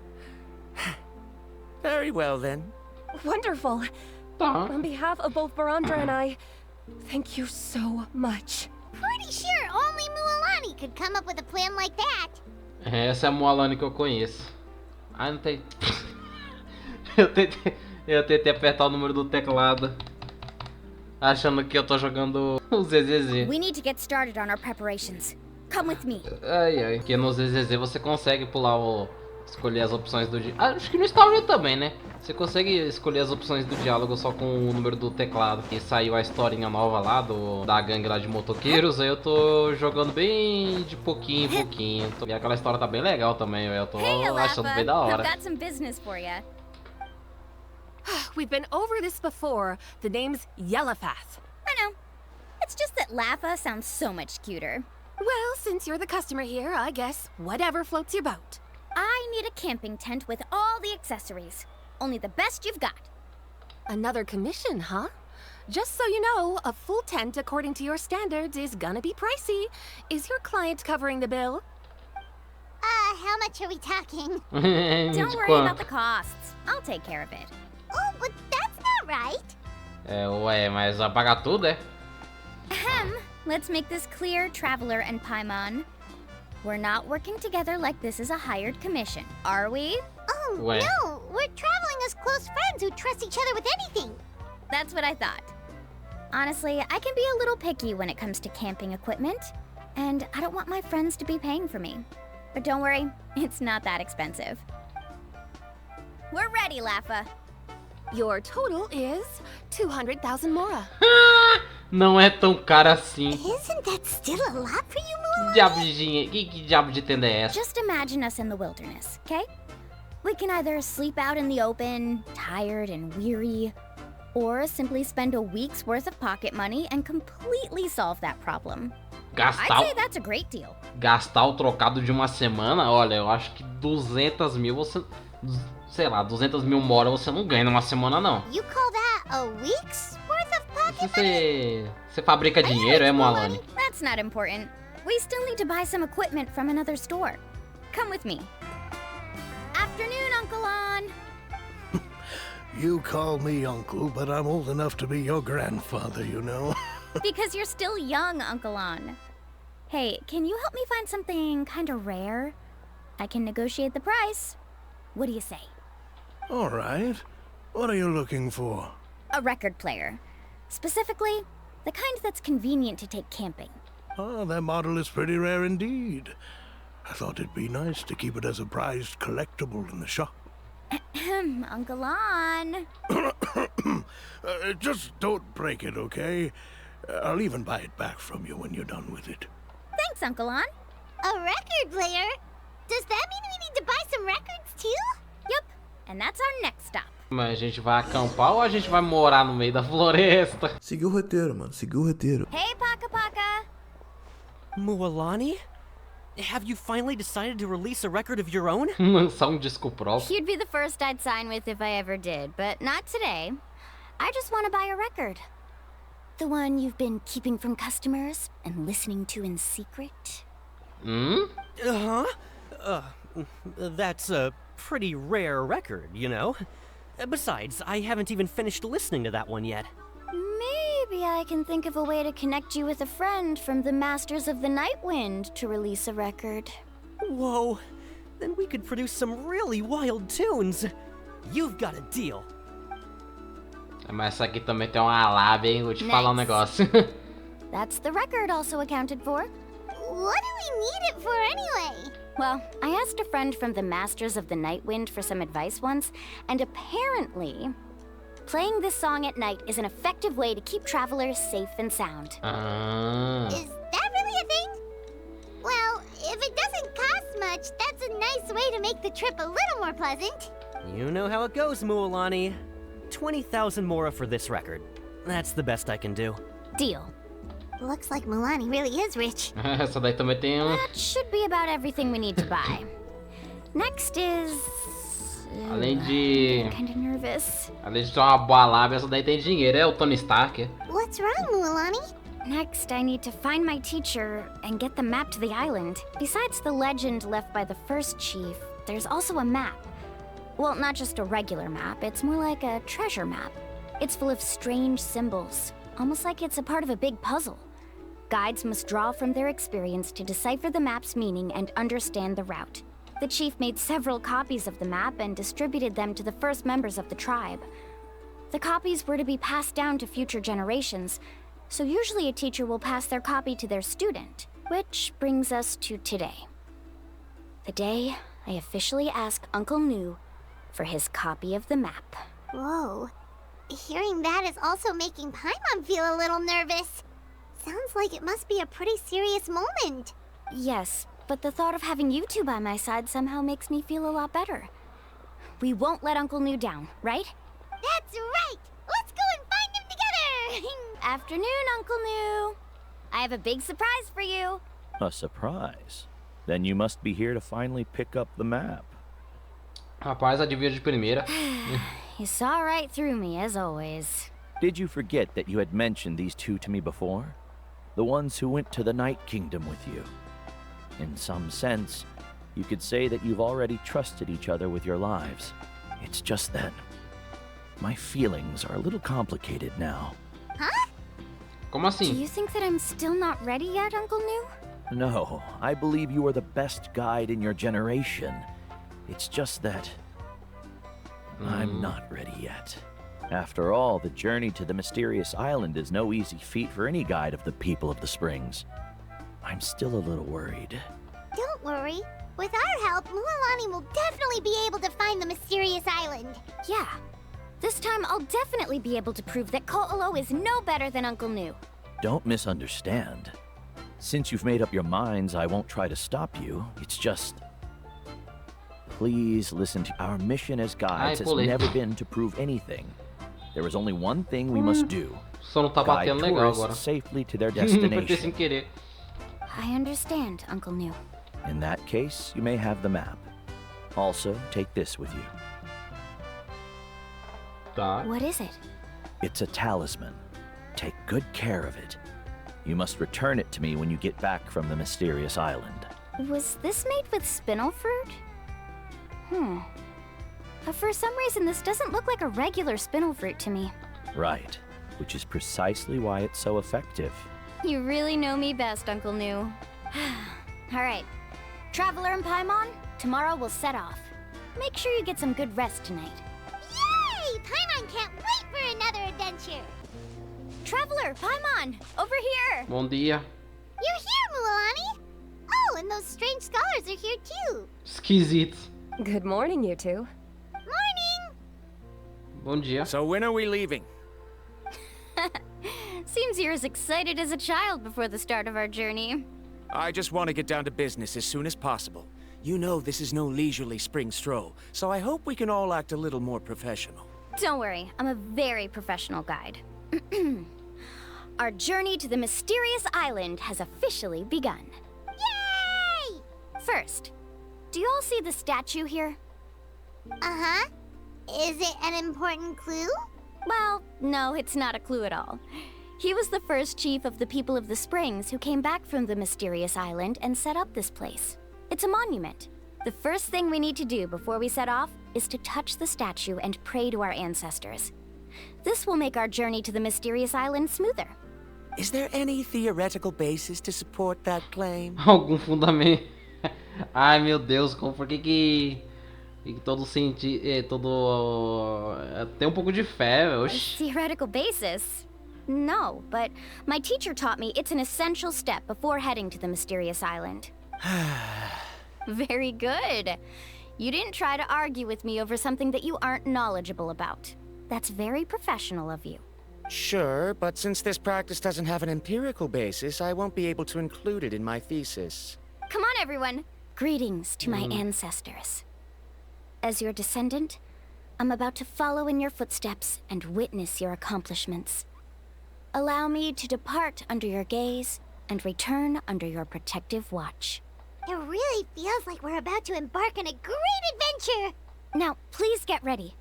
Very well, then. Wonderful. On behalf of both Barandra and I, thank you so much. Pretty sure only Mualani could come up with a plan like that. Essa é a Mualani que eu conheço. Ah, não tem... eu tentei apertar o número do teclado, achando que eu tô jogando o ZZZ. We need to get started on our preparations. Come with me. Ai, porque no ZZZ você consegue pular escolher as opções do diálogo. Acho que no Story também, né? Você consegue escolher as opções do diálogo só com o número do teclado. E saiu a historinha nova lá da gangue lá de motoqueiros. Aí eu tô jogando bem de pouquinho em pouquinho. E aquela história tá bem legal também. Eu tô achando bem da hora. I've got some business for you. We've been over this before. The name's Yellowfath. I know. It's just that Laffa sounds so much cuter. Well, since you're the customer here, I guess whatever floats your boat. I need a camping tent with all the accessories. Only the best you've got. Another commission, huh? Just so you know, a full tent according to your standards is gonna be pricey. Is your client covering the bill? How much are we talking? Don't worry about the costs. I'll take care of it. Oh, but that's not right. Ué, mas vai pagar tudo, é? Ahem. Let's make this clear, Traveler and Paimon. We're not working together like this is a hired commission, are we? Oh, Ué. no. We're traveling as close friends who trust each other with anything. That's what I thought. Honestly, I can be a little picky when it comes to camping equipment, and I don't want my friends to be paying for me. But don't worry, it's not that expensive. We're ready, Laffa. Your total is 200,000 mora. Não é tão caro assim. Isn't that still a lot for you, Mualani? Que diabo de tenda é essa? Just imagine us in the wilderness, okay? We can either sleep out in the open, tired and weary, or simply spend a week's worth of pocket money and completely solve that problem. I'd say that's a great deal. Gastar o trocado de uma semana? Olha, eu acho que 200 mil você... Sei lá, 200 mil mora você não ganha numa semana, não. You call that a week's worth of pocket money? Você fabrica dinheiro, é, Mualani? That's not important. We still need to buy some equipment from another store. Come with me. Afternoon, Uncle On. You call me uncle, but I'm old enough to be your grandfather, you know. Because you're still young, Uncle On. Hey, can you help me find something kind of rare? I can negotiate the price. What do you say? All right. What are you looking for? A record player. Specifically, the kind that's convenient to take camping. Oh, that model is pretty rare indeed. I thought it'd be nice to keep it as a prized collectible in the shop. Uncle On. Just don't break it, okay? I'll even buy it back from you when you're done with it. Thanks, Uncle On. A record player? Does that mean we need to buy some records too? Yep, and that's our next stop. Mas a gente vai acampar ou a gente vai morar no meio da floresta? Seguiu o roteiro, mano. Seguiu o roteiro. Hey, Paka Paka. Mualani? Have you finally decided to release a record of your own? Lançar disco próprio. You'd be the first I'd sign with if I ever did, but not today. I just want to buy a record. The one you've been keeping from customers and listening to in secret. Uh-huh. That's a pretty rare record, you know? Besides, I haven't even finished listening to that one yet. Maybe I can think of a way to connect you with a friend from the Masters of the Nightwind to release a record. Whoa, then we could produce some really wild tunes. You've got a deal. Mas essa aqui também tem uma lab, hein? Vou te falar um negócio. That's the record also accounted for. What do we need it for anyway? Well, I asked a friend from the Masters of the Nightwind for some advice once, and apparently, playing this song at night is an effective way to keep travelers safe and sound. Is that really a thing? Well, if it doesn't cost much, that's a nice way to make the trip a little more pleasant. You know how it goes, Mualani. 20,000 mora for this record. That's the best I can do. Deal. Looks like Mualani really is rich. Essa daí também tem um... That should be about everything we need to buy. Next is... Além de... I'm kinda nervous. Além de ter uma boa lábia, essa daí tem dinheiro. É o Tony Stark. What's wrong, Mualani? Next, I need to find my teacher and get the map to the island. Besides the legend left by the first chief, there's also a map. Well, not just a regular map, it's more like a treasure map. It's full of strange symbols, almost like it's a part of a big puzzle. Guides must draw from their experience to decipher the map's meaning and understand the route. The chief made several copies of the map and distributed them to the first members of the tribe. The copies were to be passed down to future generations, so usually a teacher will pass their copy to their student, which brings us to today. The day I officially ask Uncle Nu for his copy of the map. Whoa. Hearing that is also making Paimon feel a little nervous. Sounds like it must be a pretty serious moment. Yes, but the thought of having you two by my side somehow makes me feel a lot better. We won't let Uncle Nu down, right? That's right! Let's go and find him together! Afternoon, Uncle Nu. I have a big surprise for you. A surprise? Then you must be here to finally pick up the map. Rapaz, adivinha de primeira. You saw right through me, as always. Did you forget that you had mentioned these two to me before? The ones who went to the Night Kingdom with you. In some sense, you could say that you've already trusted each other with your lives. It's just that my feelings are a little complicated now. Huh? Como assim? Do you think that I'm still not ready yet, Uncle Nu? No, I believe you are the best guide in your generation. It's just that I'm not ready yet. After all, the journey to the mysterious island is no easy feat for any guide of the people of the springs. I'm still a little worried. Don't worry. With our help, Mualani will definitely be able to find the mysterious island. Yeah. This time, I'll definitely be able to prove that Ko'olo is no better than Uncle Nu. Don't misunderstand. Since you've made up your minds, I won't try to stop you. It's just... Please listen to our mission as guides has never been to prove anything. There is only one thing we must do. Guide tourists safely to their destination. I understand, Uncle Nu. In that case, you may have the map. Also, take this with you. What is it? It's a talisman. Take good care of it. You must return it to me when you get back from the mysterious island. Was this made with spinel fruit? But for some reason, this doesn't look like a regular spinel fruit to me. Right, which is precisely why it's so effective. You really know me best, Uncle Nu. All right, Traveler and Paimon, tomorrow we'll set off. Make sure you get some good rest tonight. Yay! Paimon can't wait for another adventure. Traveler, Paimon, over here. Bom dia. You're here, Mualani. Oh, and those strange scholars are here too. Esquisitos. Good morning, you two. Morning. Bom dia. So when are we leaving? Seems you're as excited as a child before the start of our journey. I just want to get down to business as soon as possible. You know this is no leisurely spring stroll, so I hope we can all act a little more professional. Don't worry, I'm a very professional guide. Our journey to the mysterious island has officially begun. Yay! First, do you all see the statue here? Uh-huh. Is it an important clue? Well, no, it's not a clue at all. He was the first chief of the people of the Springs who came back from the mysterious island and set up this place. It's a monument. The first thing we need to do before we set off is to touch the statue and pray to our ancestors. This will make our journey to the mysterious island smoother. Is there any theoretical basis to support that claim? Algum fundamento. Ai, meu Deus, por que todo tem pouco de fé, oxi. Theoretical basis? No, but my teacher taught me it's an essential step before heading to the mysterious island. Very good. You didn't try to argue with me over something that you aren't knowledgeable about. That's very professional of you. Sure, but since this practice doesn't have an empirical basis, I won't be able to include it in my thesis. Come on, everyone. Greetings to my ancestors. As your descendant, I'm about to follow in your footsteps and witness your accomplishments. Allow me to depart under your gaze and return under your protective watch. It really feels like we're about to embark on a great adventure! Now, please get ready.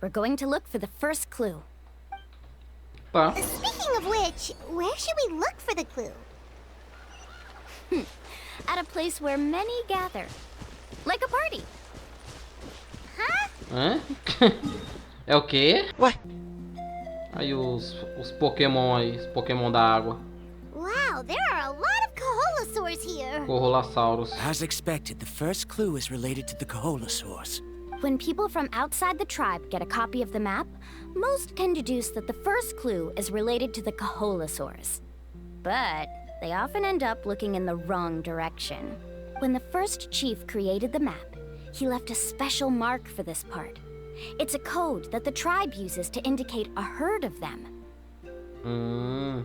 We're going to look for the first clue. Tá. Speaking of which, where should we look for the clue? At a place where many gather. Like a party. Huh? Hã? É o quê? Ué? Aí os Pokémon aí, os Pokémon da água. Wow, there are a lot of Kaholasaurs here! Corrolassauros. As expected, the first clue is related to the Kaholasaurs. When people from outside the tribe get a copy of the map, most can deduce that the first clue is related to the Kaholasaurs. But they often end up looking in the wrong direction. When the first chief created the map, he left a special mark for this part. It's a code that the tribe uses to indicate a herd of them.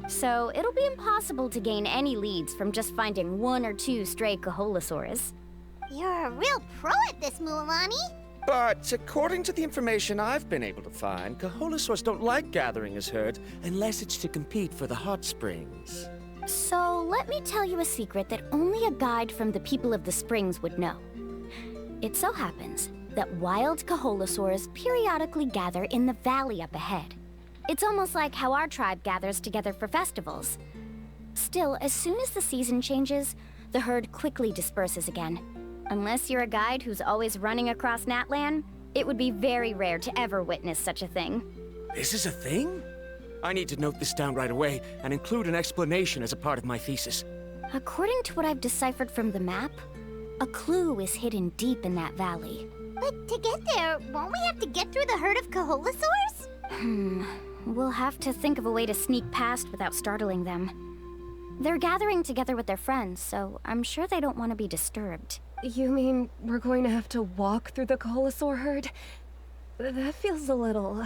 So it'll be impossible to gain any leads from just finding 1 or 2 stray Kaholasaurs. You're a real pro at this, Mualani! But according to the information I've been able to find, Kaholasaurs don't like gathering as herds unless it's to compete for the hot springs. So let me tell you a secret that only a guide from the people of the springs would know. It so happens that wild Kaholasaurs periodically gather in the valley up ahead. It's almost like how our tribe gathers together for festivals. Still, as soon as the season changes, the herd quickly disperses again. Unless you're a guide who's always running across Natlan, it would be very rare to ever witness such a thing. This is a thing? I need to note this down right away and include an explanation as a part of my thesis. According to what I've deciphered from the map, a clue is hidden deep in that valley. But to get there, won't we have to get through the herd of Kaholasaurs? We'll have to think of a way to sneak past without startling them. They're gathering together with their friends, so I'm sure they don't want to be disturbed. You mean we're going to have to walk through the Kaholasaur herd? That feels a little...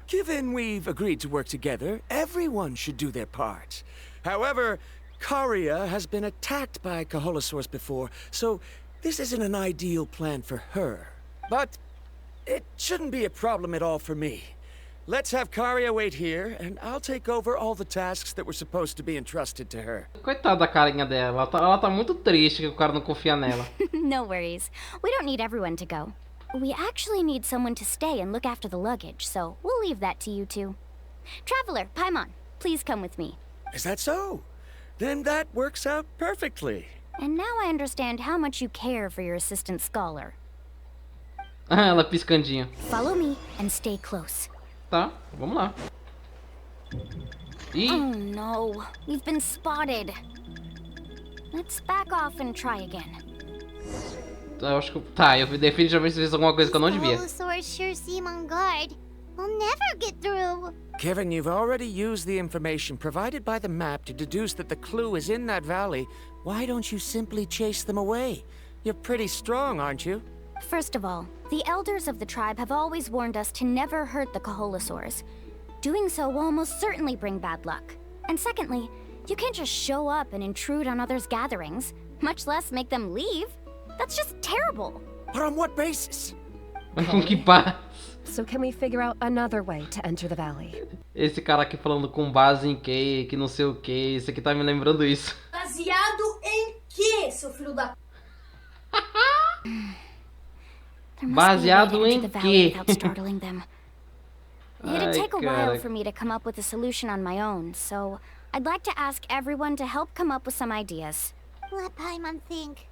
Given we've agreed to work together, everyone should do their part. However, Karia has been attacked by Kaholasaurs before, so this isn't an ideal plan for her. But it shouldn't be a problem at all for me. Let's have Karia wait here, and I'll take over all the tasks that were supposed to be entrusted to her. Coitada da carinha dela. Ela tá muito triste que o cara não confia nela. No worries. We don't need everyone to go. We actually need someone to stay and look after the luggage, so we'll leave that to you two. Traveler, Paimon, please come with me. Is that so? Then that works out perfectly. And now I understand how much you care for your assistant scholar. Ela piscandinha. Follow me and stay close. Tá, vamos lá. Ih. Oh no, we've been spotted. Let's back off and try again. Eu acho que... Tá, eu definitivamente fiz alguma coisa que eu não devia. Kaholasaurs sure seem on guard. We'll never get through. Given you've already used the information provided by the map to deduce that the clue is in that valley, why don't you simply chase them away? You're pretty strong, aren't you? First of all, the elders of the tribe have always warned us to never hurt the Kaholasaurs. Doing so will almost certainly bring bad luck. And secondly, you can't just show up and intrude on others' gatherings, much less make them leave. That's just terrible. But on what basis? Com que base? So can we figure out another way to enter the valley? Esse cara aqui falando com base em que não sei o que. Esse aqui tá me lembrando isso. Baseado em que, seu filho da... Baseado em que? It'd take a while for me to come up with a solution on my own, so I'd like to ask everyone to help come up with some ideas. Let Paimon think.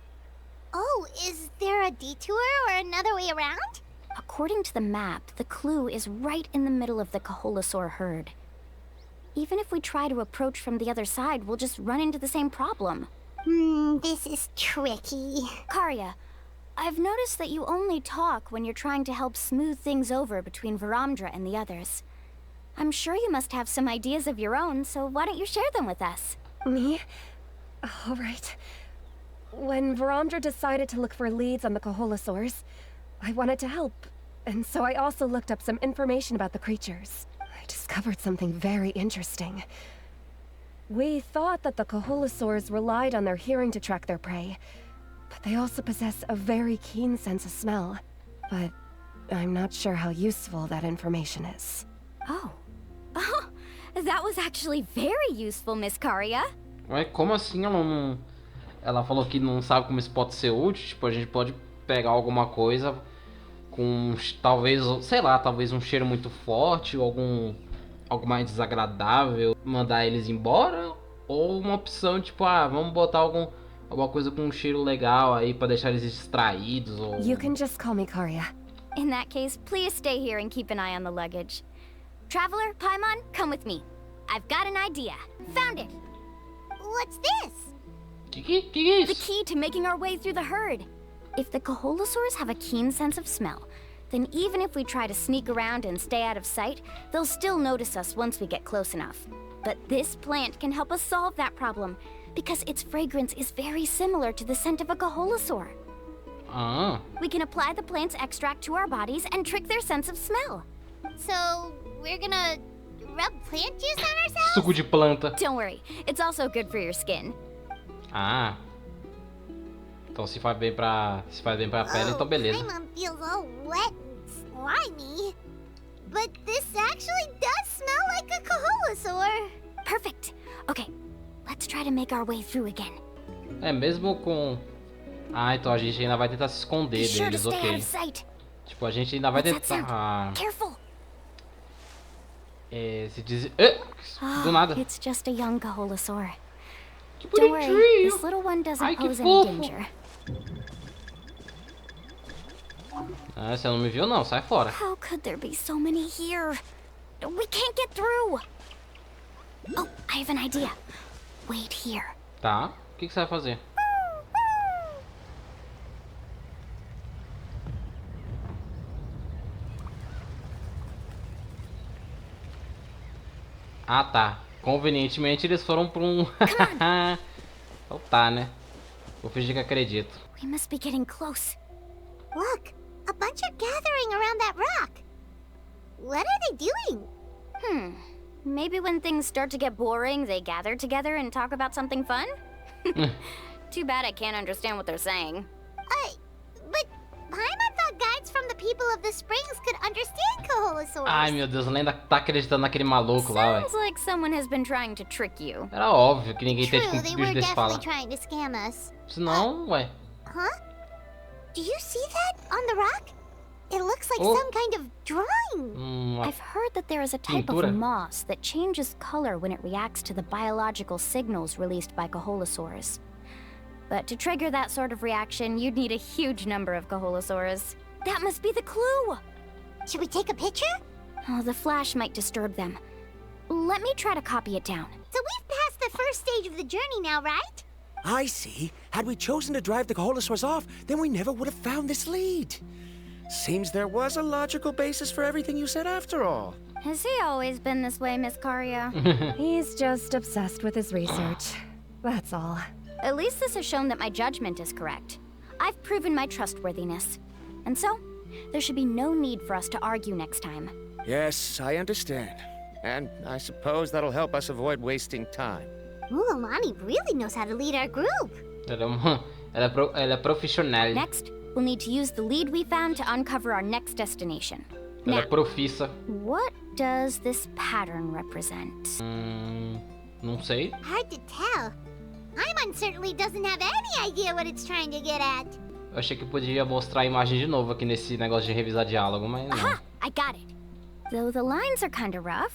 Oh, is there a detour or another way around? According to the map, the clue is right in the middle of the Kaholasaur herd. Even if we try to approach from the other side, we'll just run into the same problem. This is tricky. Karia, I've noticed that you only talk when you're trying to help smooth things over between Varamdra and the others. I'm sure you must have some ideas of your own, so why don't you share them with us? Me? All right. When Varamdra decided to look for leads on the Kaholasaurs, I wanted to help, and so I also looked up some information about the creatures. I discovered something very interesting. We thought that the Kaholasaurs relied on their hearing to track their prey, but they also possess a very keen sense of smell. But I'm not sure how useful that information is. Oh. Oh, that was actually very useful, Miss Karia. Ué, como assim ela não... Ela falou que não sabe como isso pode ser útil. Tipo, a gente pode pegar alguma coisa com, talvez, sei lá, talvez um cheiro muito forte ou algo mais desagradável, mandar eles embora, ou uma opção tipo, vamos botar alguma coisa com um cheiro legal aí pra deixar eles distraídos ou... You can just call me Karia. In that case, please stay here and keep an eye on the luggage. Traveler, Paimon, come with me. I've got an idea. Found it. What's this? The key to making our way through the herd. If the Coholosaurs have a keen sense of smell, then even if we try to sneak around and stay out of sight, they'll still notice us once we get close enough. But this plant can help us solve that problem, because its fragrance is very similar to the scent of a Coholosaur. We can apply the plant's extract to our bodies and trick their sense of smell. So, we're gonna rub plant juice on ourselves? Suco de planta. Don't worry, it's also good for your skin. Então se faz bem pra pele, então beleza. Paimon feels all wet and slimy. But this actually does smell like a Coholosaur. Perfect. Okay, let's try to make our way through again. É, mesmo com... então a gente ainda vai tentar se esconder deles, ok. Tipo, a gente ainda vai tentar... Careful. Se diz... do nada. It's just a young Coholosaur. Que Don't worry, bonitinho. this little one doesn't Que pose any fofo. danger. Você não me viu não, sai fora. How could there be so many here? We can't get through. Oh, I have an idea. Wait here. Tá, o que você vai fazer? Tá. Convenientemente eles foram pra um... Então tá, né? Vou fingir que acredito. We must be getting close. Look, a bunch are gathering around that rock. What are they doing? Maybe when things start to get boring, they gather together and talk about something fun? Too bad I can't understand what they're saying. But Paimon thought guides from the people of the springs could understand Coholosaurs. Ai, meu Deus, a Lenda tá acreditando naquele maluco lá, Sounds like someone has been trying to trick you. Era óbvio que ninguém entende como True, o they bicho were desse fala. definitely trying to scam us. Senão, ué. Huh? Do you see that on the rock? It looks like some kind of drawing. I've heard that there is a type of moss that changes color when it reacts to the biological signals released by Coholosaurs. But to trigger that sort of reaction, you'd need a huge number of Coholosaurs. That must be the clue! Should we take a picture? Oh, the flash might disturb them. Let me try to copy it down. So we've passed the first stage of the journey now, right? I see. Had we chosen to drive the Coholosaurs off, then we never would have found this lead. Seems there was a logical basis for everything you said after all. Has he always been this way, Miss Karia? He's just obsessed with his research. That's all. At least this has shown that my judgment is correct. I've proven my trustworthiness. And so, there should be no need for us to argue next time. Yes, I understand. And I suppose that'll help us avoid wasting time. Mualani really knows how to lead our group. Ela é profissional. Next, we'll need to use the lead we found to uncover our next destination. Ela é profissa. What does this pattern represent? Não sei. Hard to tell. Paimon certainly doesn't have any idea what it's trying to get at. Eu achei que podia mostrar a imagem de novo aqui nesse negócio de revisar diálogo, mas não. Aha! I got it. Though the lines are kind of rough,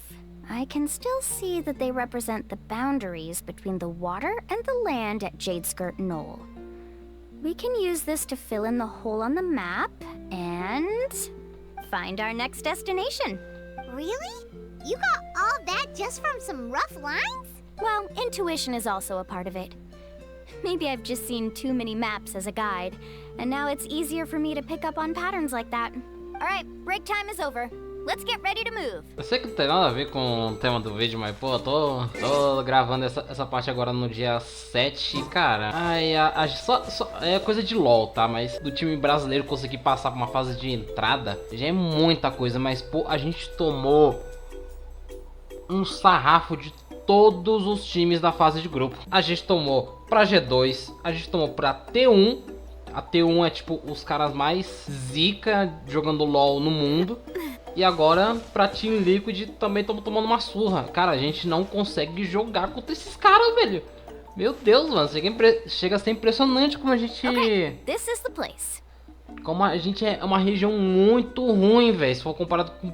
I can still see that they represent the boundaries between the water and the land at Jadeskirt Knoll. We can use this to fill in the hole on the map and find our next destination. Really? You got all that just from some rough lines? Well, intuition is also a part of it. Maybe I've just seen too many maps as a guide, and now it's easier for me to pick up on patterns like that. All right, break time is over. Let's get ready to move. Eu sei que não tem nada a ver com o tema do vídeo, mas pô, tô gravando essa parte agora no dia 7 e, cara, é coisa de LOL, tá? Mas do time brasileiro conseguir passar por uma fase de entrada já é muita coisa, mas pô, a gente tomou um sarrafo de todos os times da fase de grupo. A gente tomou pra G2, a gente tomou pra T1, A T1 é tipo os caras mais zica jogando LoL no mundo. E agora pra Team Liquid também estamos tomando uma surra. Cara, a gente não consegue jogar contra esses caras, velho. Meu Deus, mano. Chega a ser impressionante como a gente... Okay, this is the place. Como a gente é uma região muito ruim, velho. Se for comparado com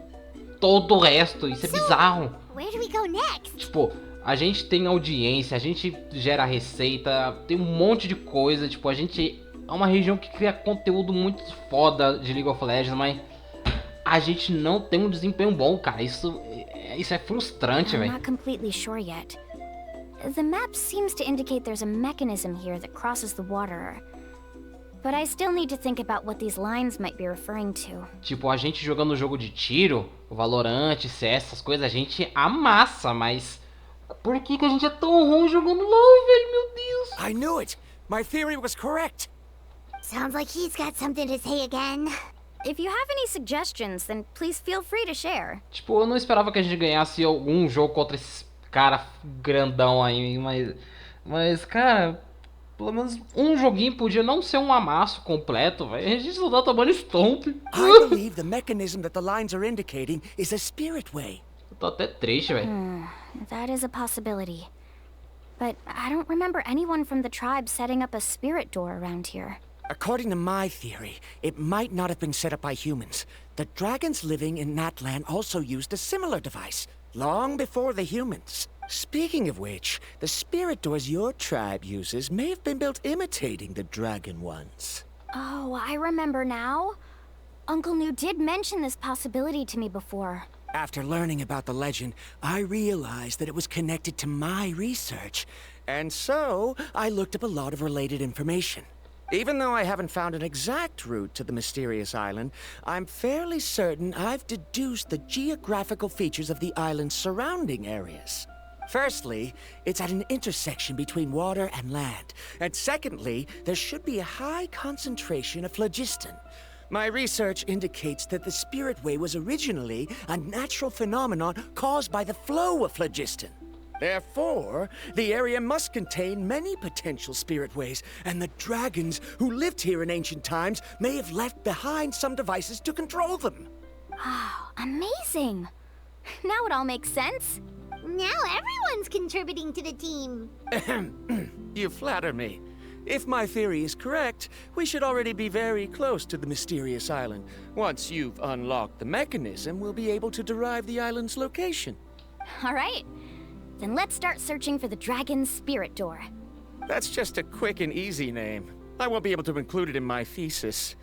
todo o resto. Isso é bizarro. Where do we go next? Tipo, a gente tem audiência, a gente gera receita, tem um monte de coisa. Tipo, a gente é uma região que cria conteúdo muito foda de League of Legends, mas a gente não tem um desempenho bom, cara. Isso é frustrante, velho. I'm not completely sure yet. The map seems to indicate there's a mechanism here that crosses the water. But I still need to think about what these lines might be referring to. Tipo, a gente jogando jogo de tiro, o Valorant, CS, essas coisas, a gente amassa, mas por que a gente é tão ruim jogando LoL, velho? Meu Deus. I knew it. My theory was correct. Sounds like he's got something to say again. If you have any suggestions, then please feel free to share. Tipo, eu não esperava que a gente ganhasse algum jogo contra esses cara grandão aí, mas cara, pelo menos um joguinho podia não ser um amasso completo, velho. A gente só tá tomando stomp. I believe the mechanism that the lines are indicating is a spirit way. Eu tô até triste, velho. That is a possibility. But I don't remember anyone from the tribe setting up a spirit door around here. According to my theory, it might not have been set up by humans. The dragons living in Natlan also used a similar device, long before the humans. Speaking of which, the spirit doors your tribe uses may have been built imitating the dragon ones. Oh, I remember now. Uncle New did mention this possibility to me before. After learning about the legend, I realized that it was connected to my research, and so I looked up a lot of related information. Even though I haven't found an exact route to the mysterious island, I'm fairly certain I've deduced the geographical features of the island's surrounding areas. Firstly, it's at an intersection between water and land. And secondly, there should be a high concentration of phlogiston. My research indicates that the Spirit Way was originally a natural phenomenon caused by the flow of phlogiston. Therefore, the area must contain many potential spirit ways, and the dragons who lived here in ancient times may have left behind some devices to control them. Oh, amazing! Now it all makes sense. Now everyone's contributing to the team. You flatter me. If my theory is correct, we should already be very close to the mysterious island. Once you've unlocked the mechanism, we'll be able to derive the island's location. All right. Then let's start searching for the dragon's spirit door. That's just a quick and easy name. I won't be able to include it in my thesis.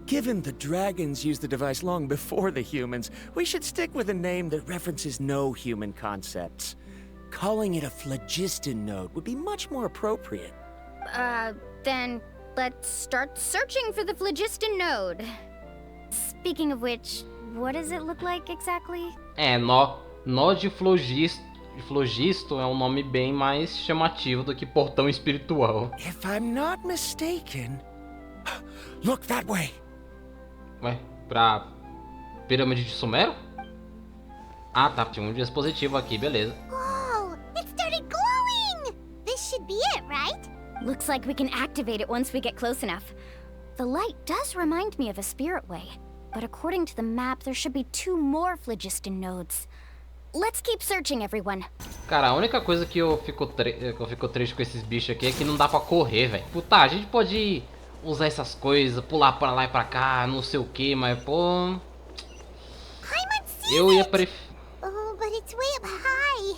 Given the dragons used the device long before the humans, we should stick with a name that references no human concepts. Calling it a phlogiston node would be much more appropriate. Then let's start searching for the phlogiston node. Speaking of which, what does it look like exactly? Nó de Flogisto é um nome bem mais chamativo do que portão espiritual. If I'm not mistaken, look that way. Ué, pra pirâmide de Sumero? Ah, tá, tinha um dispositivo aqui, beleza. Whoa, it started glowing! This should be it, right? Looks like we can activate it once we get close enough. The light does remind me of a spirit way, but according to the map, there should be 2 more phlogiston nodes. Let's keep searching, everyone. Cara, a única coisa que eu fico triste com esses bichos aqui é que não dá pra correr, velho. Puta, a gente pode usar essas coisas, pular pra lá e pra cá, não sei o que, mas pô... Eu ia preferir... Oh, but it's way up high.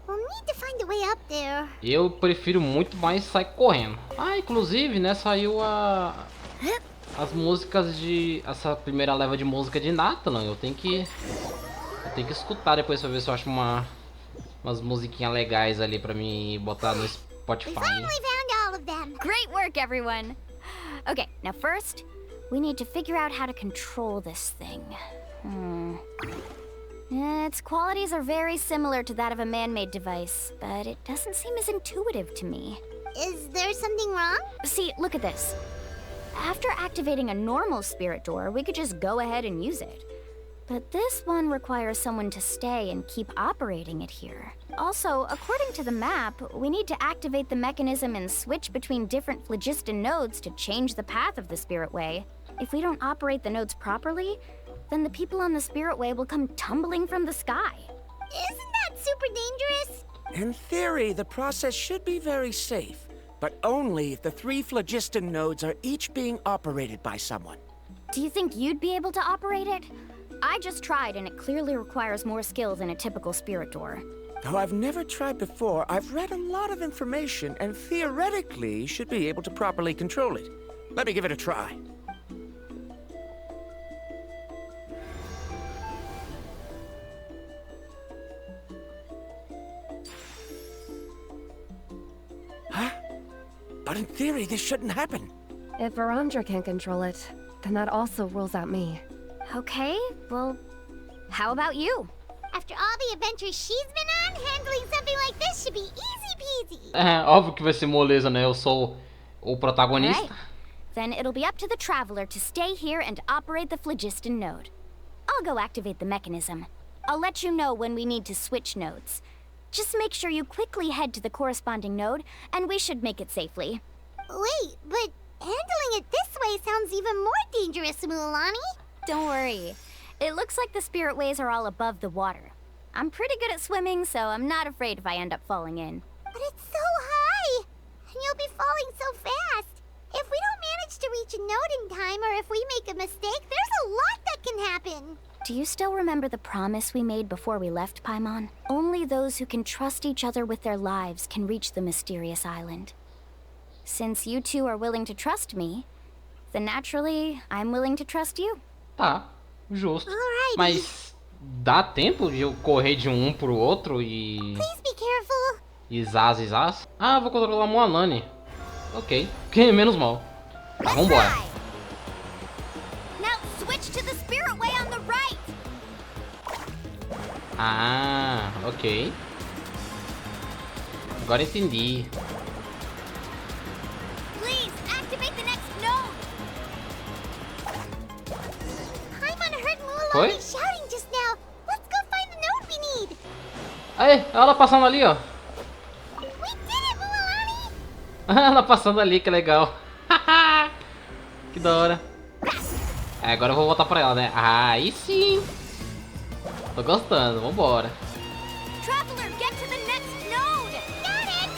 We'll need to find a way up there. Eu prefiro muito mais sair correndo. Ah, inclusive, né, saiu as músicas de... Essa primeira leva de música de natlan. Eu tenho que escutar depois pra ver se eu acho umas musiquinhas legais ali pra me botar no Spotify. We finally found all of them. Great work, everyone. Okay, now first, we need to figure out how to control this thing. Its qualities are very similar to that of a man-made device, but it doesn't seem as intuitive to me. Is there something wrong? See, look at this. After activating a normal spirit door, we could just go ahead and use it. But this one requires someone to stay and keep operating it here. Also, according to the map, we need to activate the mechanism and switch between different phlogiston nodes to change the path of the Spirit Way. If we don't operate the nodes properly, then the people on the Spirit Way will come tumbling from the sky. Isn't that super dangerous? In theory, the process should be very safe, but only if the 3 phlogiston nodes are each being operated by someone. Do you think you'd be able to operate it? I just tried, and it clearly requires more skill than a typical spirit door. Though I've never tried before, I've read a lot of information and theoretically should be able to properly control it. Let me give it a try. Huh? But in theory, this shouldn't happen. If Verandra can control it, then that also rules out me. Okay, well, how about you? After all the adventures she's been on, handling something like this should be easy peasy. É, óbvio que vai ser moleza, né? Eu sou o protagonista. Right. Then it'll be up to the Traveler to stay here and operate the phlogiston node. I'll go activate the mechanism. I'll let you know when we need to switch nodes. Just make sure you quickly head to the corresponding node, and we should make it safely. Wait, but handling it this way sounds even more dangerous, Mualani. Don't worry. It looks like the Spirit Ways are all above the water. I'm pretty good at swimming, so I'm not afraid if I end up falling in. But it's so high! And you'll be falling so fast! If we don't manage to reach a node in time, or if we make a mistake, there's a lot that can happen! Do you still remember the promise we made before we left, Paimon? Only those who can trust each other with their lives can reach the mysterious island. Since you two are willing to trust me, then naturally, I'm willing to trust you. Tá, justo. Mas dá tempo de eu correr de um pro outro e... Please be careful. E zaz. Ah, vou controlar a Mualani. Ok, que menos mal. Tá, vambora. Now switch to the Spirit Way on the right. Ah, ok. Agora entendi. Please activate the next node. Foi? Shouting just now. Let's go find the node we need. Aí, ela passando ali, ó. We did it, Mualani. Ela passando ali, que legal. Que da hora. É, agora eu vou voltar pra ela, né? Ah, aí sim. Tô gostando, vambora. Traveler, get to the next node. Got it.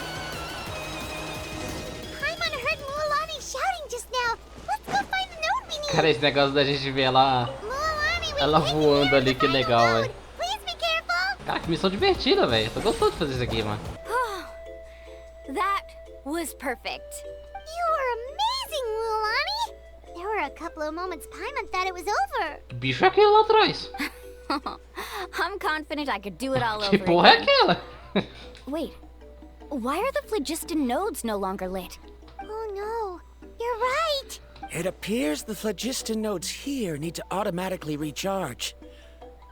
Paimon heard Mualani shouting just now. Let's go find the node we need. Cara, esse negócio da gente ver ela voando ali, que legal, velho. Cara, que missão divertida, velho. Tô gostando de fazer isso aqui, mano. That was perfect. You were amazing, Mualani. There were a couple of moments Paimon thought it was over. Que bicho é aquele lá atrás? I'm confident I could do it all over Que porra é again. aquela? Wait, why are the phlogiston nodes no longer lit? Oh no, you're right. It appears the phlogiston nodes here need to automatically recharge.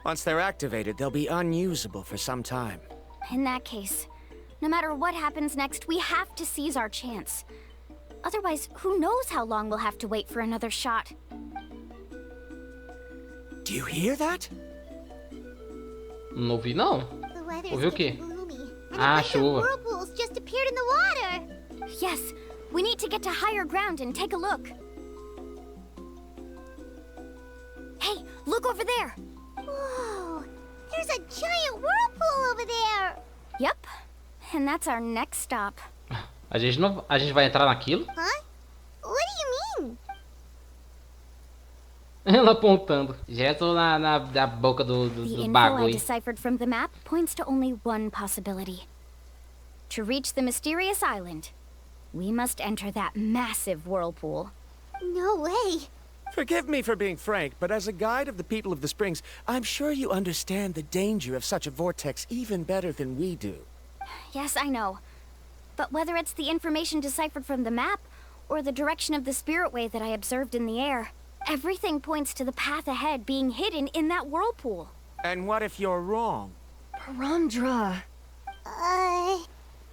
Once they're activated, they'll be unusable for some time. In that case, no matter what happens next, we have to seize our chance. Otherwise, who knows how long we'll have to wait for another shot. Do you hear that? Não vi, não. The weather's Ouviu o quê? getting gloomy, and Ah, a bunch of chuva. whirlpools just appeared in the water. Yes, we need to get to higher ground and take a look. Hey, look over there! Whoa, there's a giant whirlpool over there. Yep, and that's our next stop. A gente vai entrar naquilo? Huh? What do you mean? Ela apontando. Já tô na boca do The info I bagulho. deciphered from the map points to only one possibility. To reach the mysterious island, we must enter that massive whirlpool. No way. Forgive me for being frank, but as a guide of the people of the Springs, I'm sure you understand the danger of such a vortex even better than we do. Yes, I know. But whether it's the information deciphered from the map, or the direction of the Spirit Way that I observed in the air, everything points to the path ahead being hidden in that whirlpool. And what if you're wrong? Verandra.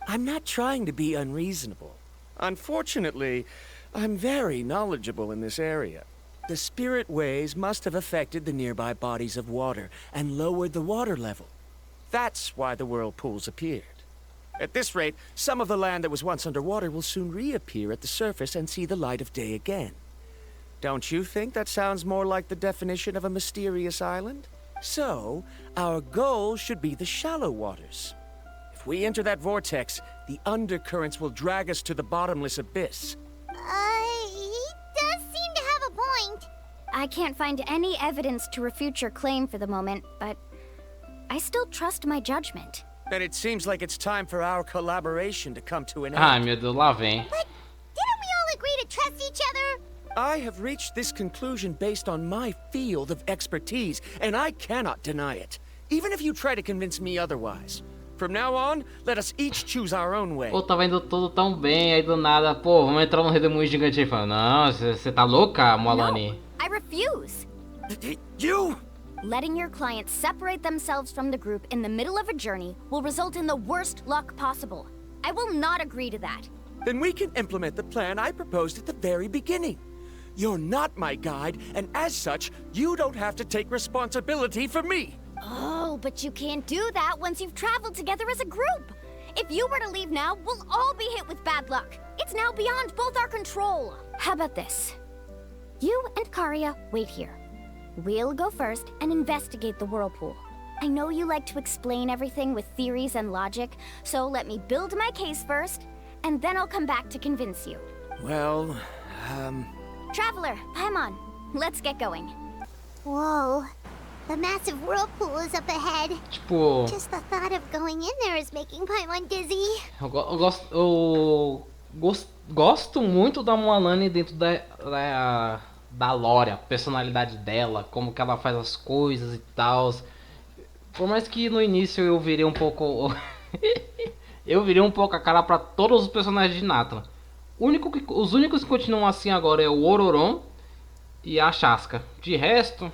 I'm not trying to be unreasonable. Unfortunately, I'm very knowledgeable in this area. The spirit waves must have affected the nearby bodies of water and lowered the water level. That's why the whirlpools appeared. At this rate, some of the land that was once underwater will soon reappear at the surface and see the light of day again. Don't you think that sounds more like the definition of a mysterious island? So, our goal should be the shallow waters. If we enter that vortex, the undercurrents will drag us to the bottomless abyss. He does seem to have a point. I can't find any evidence to refute your claim for the moment, but I still trust my judgment. Then it seems like it's time for our collaboration to come to an end. Ai, meu Deus, lá vem. But didn't we all agree to trust each other? I have reached this conclusion based on my field of expertise, and I cannot deny it, even if you try to convince me otherwise. From now on, let us each choose our own way. Pô, tava indo tudo tão bem, aí do nada, pô, vamos entrar no redemoinho gigante aí. Fala, não, você tá louca, Mualani? No, I refuse. You? Letting your clients separate themselves from the group in the middle of a journey will result in the worst luck possible. I will not agree to that. Then we can implement the plan I proposed at the very beginning. You're not my guide, and as such, you don't have to take responsibility for me. Oh, but you can't do that once you've traveled together as a group. If you were to leave now, we'll all be hit with bad luck. It's now beyond both our control. How about this? You and Karia wait here. We'll go first and investigate the whirlpool. I know you like to explain everything with theories and logic, so let me build my case first, and then I'll come back to convince you. Well, Traveler, Paimon, let's get going. Whoa. The massive whirlpool is up ahead. Tipo... Just the thought of going in there is making Paimon dizzy. Eu gosto muito da Mualani dentro da lore, a personalidade dela, como que ela faz as coisas e tal. Por mais que no início eu virei um pouco... eu virei um pouco a cara pra todos os personagens de Natlan. Os únicos que continuam assim agora é o Ororon e a Shaska. De resto,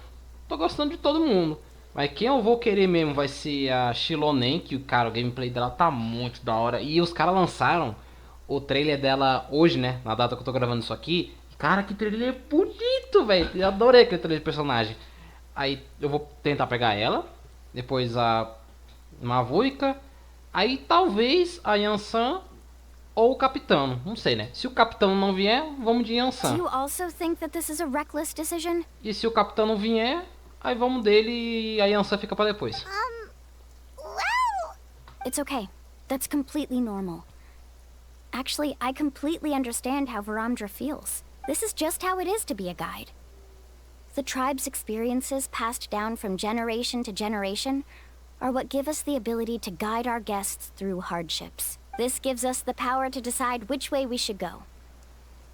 tô gostando de todo mundo. Mas quem eu vou querer mesmo vai ser a Shilonen, que cara, o gameplay dela tá muito da hora. E os caras lançaram o trailer dela hoje, né? Na data que eu tô gravando isso aqui. Cara, que trailer bonito, velho. Eu adorei aquele trailer de personagem. Aí eu vou tentar pegar ela. Depois a Mavuika. Aí talvez a Yansan ou o Capitano. Não sei, né? Se o Capitano não vier, vamos de Yansan. Do you also think that this is a reckless decision? E se o Capitano vier, aí vamos dele e a Yansan fica pra depois. Well... It's okay. That's completely normal. Actually, I completely understand how Varamdra feels. This is just how it is to be a guide. The tribe's experiences passed down from generation to generation are what give us the ability to guide our guests through hardships. This gives us the power to decide which way we should go.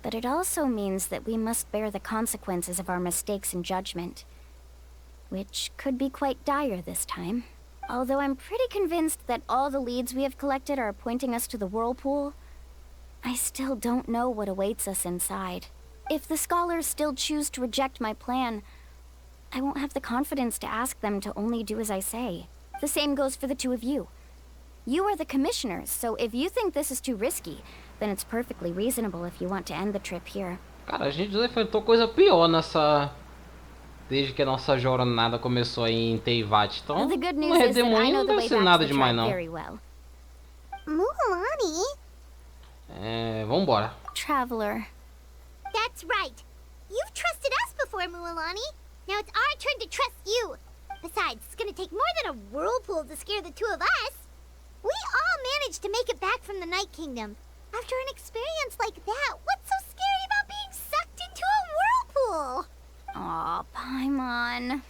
But it also means that we must bear the consequences of our mistakes in judgment, which could be quite dire this time. Although I'm pretty convinced that all the leads we have collected are pointing us to the whirlpool, I still don't know what awaits us inside. If the scholars still choose to reject my plan, I won't have the confidence to ask them to only do as I say. The same goes for the two of you. You are the commissioners, so if you think this is too risky, then it's perfectly reasonable if you want to end the trip here. Cara, a gente já enfrentou coisa pior nessa... Desde que a nossa jornada começou aí em Teyvat. Então, The good no news is that I redemoinho know não the deve way ser back nada to the demais, tribe não. very well. Mualani? Vambora. Traveler. That's right. You've trusted us before, Mualani. Now it's our turn to trust you. Besides, it's gonna take more than a whirlpool to scare the two of us. We all managed to make it back from the Night Kingdom. After an experience like that, what's so scary about being sucked into a whirlpool? Aw, Paimon.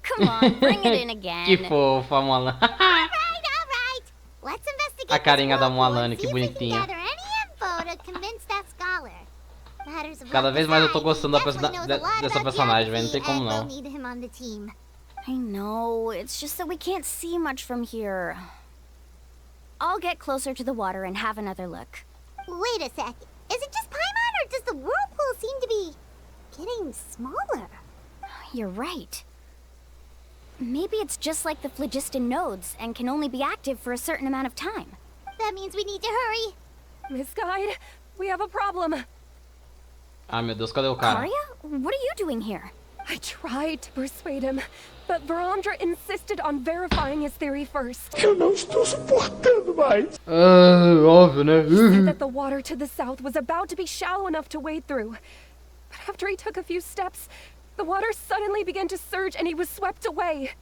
Come on, bring it in again. Que fofa, Mualani. All right. Let's investigate A carinha da this whirlpool Mualani, and que see if we can bonitinha. gather any info to convince that scholar. Matters of Cada luck vez mais eu tô aside, gostando he definitely knows a lot dessa about personagem, velho. Não tem geography, como and não. we'll need him on the team. I know, it's just that we can't see much from here. I'll get closer to the water and have another look. Wait a sec. Is it just Paimon, or does the whirlpool seem to be getting smaller? You're right. Maybe it's just like the phlogiston nodes and can only be active for a certain amount of time. That means we need to hurry. Miss Guide, we have a problem. Ah, meu Deus, cadê o cara? Karia? What are you doing here? I tried to persuade him, but Verandra insisted on verifying his theory first. Eu não estou suportando mais. Óbvio, né? He said that the water to the south was about to be shallow enough to wade through. But after he took a few steps, the water suddenly began to surge and he was swept away.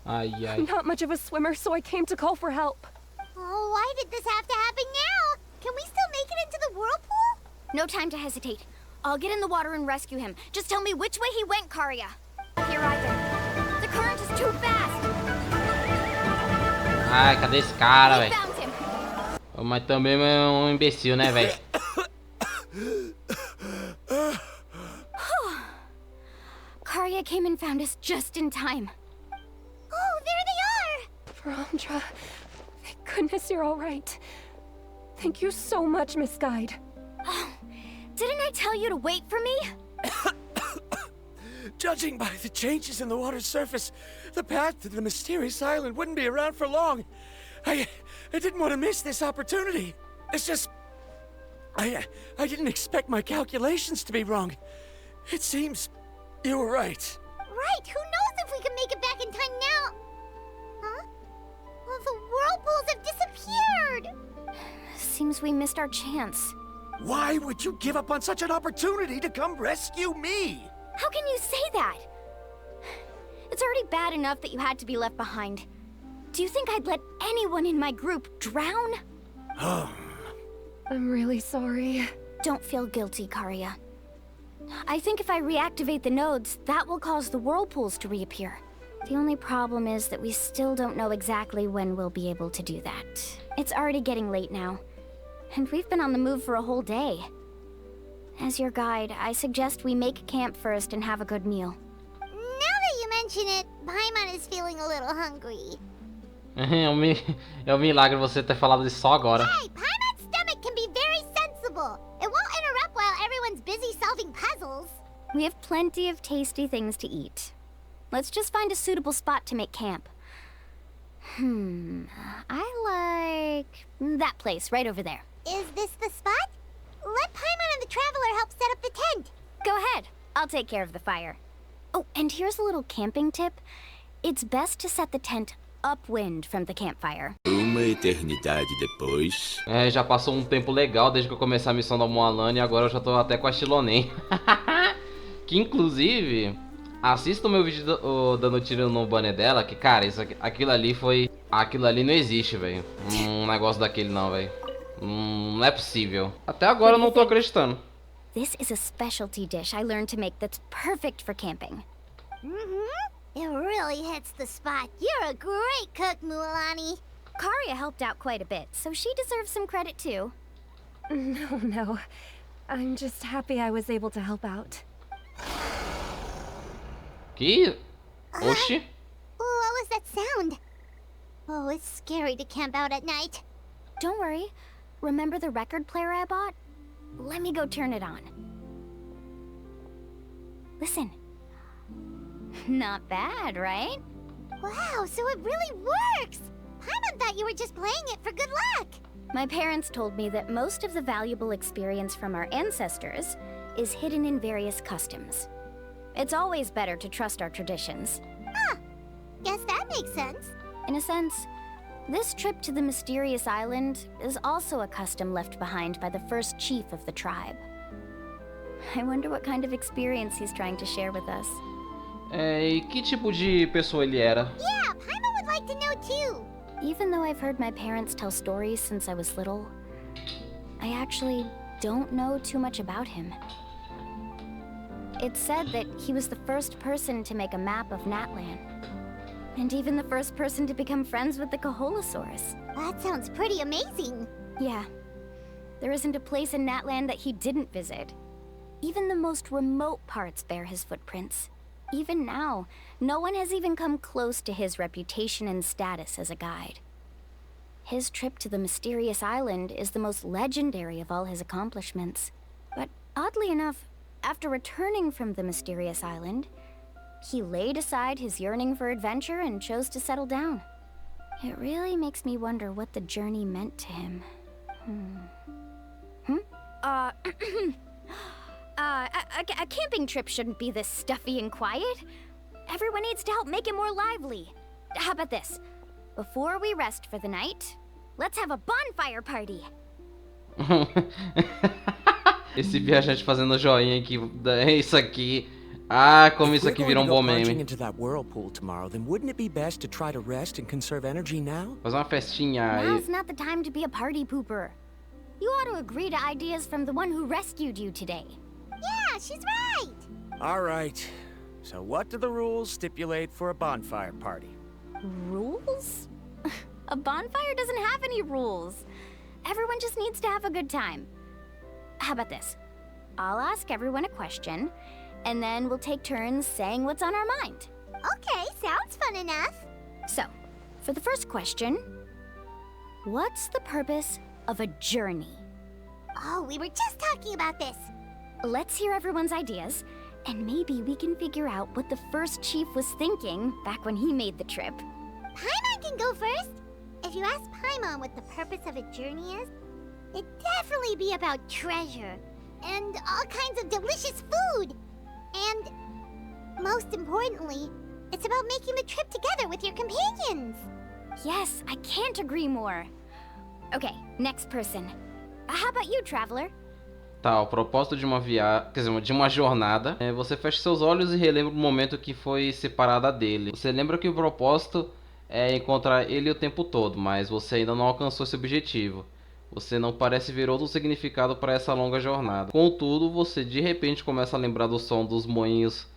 Ai, ai. I'm not much of a swimmer, so I came to call for help. Oh, why did this have to happen now? Can we still make it into the whirlpool? No time to hesitate. I'll get in the water and rescue him. Just tell me which way he went, Karia. Here either. The current is too fast. Ai, cadê esse cara, We velho? found him. Mas também é um imbecil, né, velho? Karia came and found us just in time. Oh, there they are! Verandra, thank goodness you're all right. Thank you so much, Miss Guide. Oh, didn't I tell you to wait for me? Judging by the changes in the water's surface, the path to the mysterious island wouldn't be around for long. I didn't want to miss this opportunity. It's just... I didn't expect my calculations to be wrong. It seems you were right. Right, who knows if we can make it back in time now? Huh? Well, the whirlpools have disappeared! Seems we missed our chance. Why would you give up on such an opportunity to come rescue me? How can you say that? It's already bad enough that you had to be left behind. Do you think I'd let anyone in my group drown? I'm really sorry. Don't feel guilty, Karia. I think if I reactivate the nodes, that will cause the whirlpools to reappear. The only problem is that we still don't know exactly when we'll be able to do that. It's already getting late now, and we've been on the move for a whole day. As your guide, I suggest we make camp first and have a good meal. Now that you mention it, Paimon is feeling a little hungry. É um milagre você ter falado isso só agora. Hey, Paimon's stomach can be very sensible. It won't interrupt while everyone's busy solving puzzles. We have plenty of tasty things to eat. Let's just find a suitable spot to make camp. I like that place right over there. Is this the spot? Let Paimon and the Traveler help set up the tent. Go ahead. I'll take care of the fire. Oh, and here's a little camping tip. It's best to set the tent upwind from the campfire. Uma eternidade depois. É, já passou um tempo legal desde que eu comecei a missão da Mualani e agora eu já tô até com a Chilonen. Que inclusive, assista o meu vídeo dando tiro no banner dela, que cara, aquilo ali foi... Aquilo ali não existe, velho. Um negócio daquele não, velho. Não é possível. Até agora eu não tô acreditando. This is a specialty dish I learned to make that's perfect for camping. It really hits the spot. You're a great cook, Mualani. Karia helped out quite a bit, so she deserves some credit too. No. I'm just happy I was able to help out. Que? Oxi. What was that sound? Oh, it's scary to camp out at night. Don't worry. Remember the record player I bought? Let me go turn it on. Listen. Not bad, right? Wow, so it really works! Paimon thought you were just playing it for good luck. My parents told me that most of the valuable experience from our ancestors is hidden in various customs. It's always better to trust our traditions. Huh. Guess that makes sense. In a sense, this trip to the mysterious island is also a custom left behind by the first chief of the tribe. I wonder what kind of experience he's trying to share with us. E que tipo de pessoa ele era? Yeah, Paimon would like to know too. Even though I've heard my parents tell stories since I was little, I actually don't know too much about him. It's said that he was the first person to make a map of Natlan. And even the first person to become friends with the Kaholosaurus. That sounds pretty amazing. Yeah. There isn't a place in Natlan that he didn't visit. Even the most remote parts bear his footprints. Even now, no one has even come close to his reputation and status as a guide. His trip to the mysterious island is the most legendary of all his accomplishments. But oddly enough, after returning from the mysterious island, he laid aside his yearning for adventure and chose to settle down. It really makes me wonder what the journey meant to him. A camping trip shouldn't be this stuffy and quiet. Everyone needs to help make it more lively. How about this? Before we rest for the night, let's have a bonfire party. Esse viajante fazendo joinha aqui, isso aqui. Ah, como isso aqui virou bom meme. Into that whirlpool tomorrow, then wouldn't it be best to try to rest and conserve energy now? Fazer uma festinha aí. Now's not the time to be a party pooper. You ought to agree to ideas from the one who rescued you today. Yeah, she's right. All right. So what do the rules stipulate for a bonfire party? Rules? A bonfire doesn't have any rules. Everyone just needs to have a good time. How about this? I'll ask everyone a question, and then we'll take turns saying what's on our mind. Okay, sounds fun enough. So, for the first question, what's the purpose of a journey? Oh, we were just talking about this. Let's hear everyone's ideas, and maybe we can figure out what the first chief was thinking back when he made the trip. Paimon can go first. If you ask Paimon what the purpose of a journey is, it'd definitely be about treasure, and all kinds of delicious food. And, most importantly, it's about making the trip together with your companions. Yes, I can't agree more. Okay, next person. How about you, traveler? Tá, o propósito de uma viagem, quer dizer, de uma jornada, você fecha seus olhos e relembra o momento que foi separada dele. Você lembra que o propósito é encontrar ele o tempo todo, mas você ainda não alcançou esse objetivo. Você não parece ver outro significado para essa longa jornada. Contudo, você de repente começa a lembrar do som dos moinhos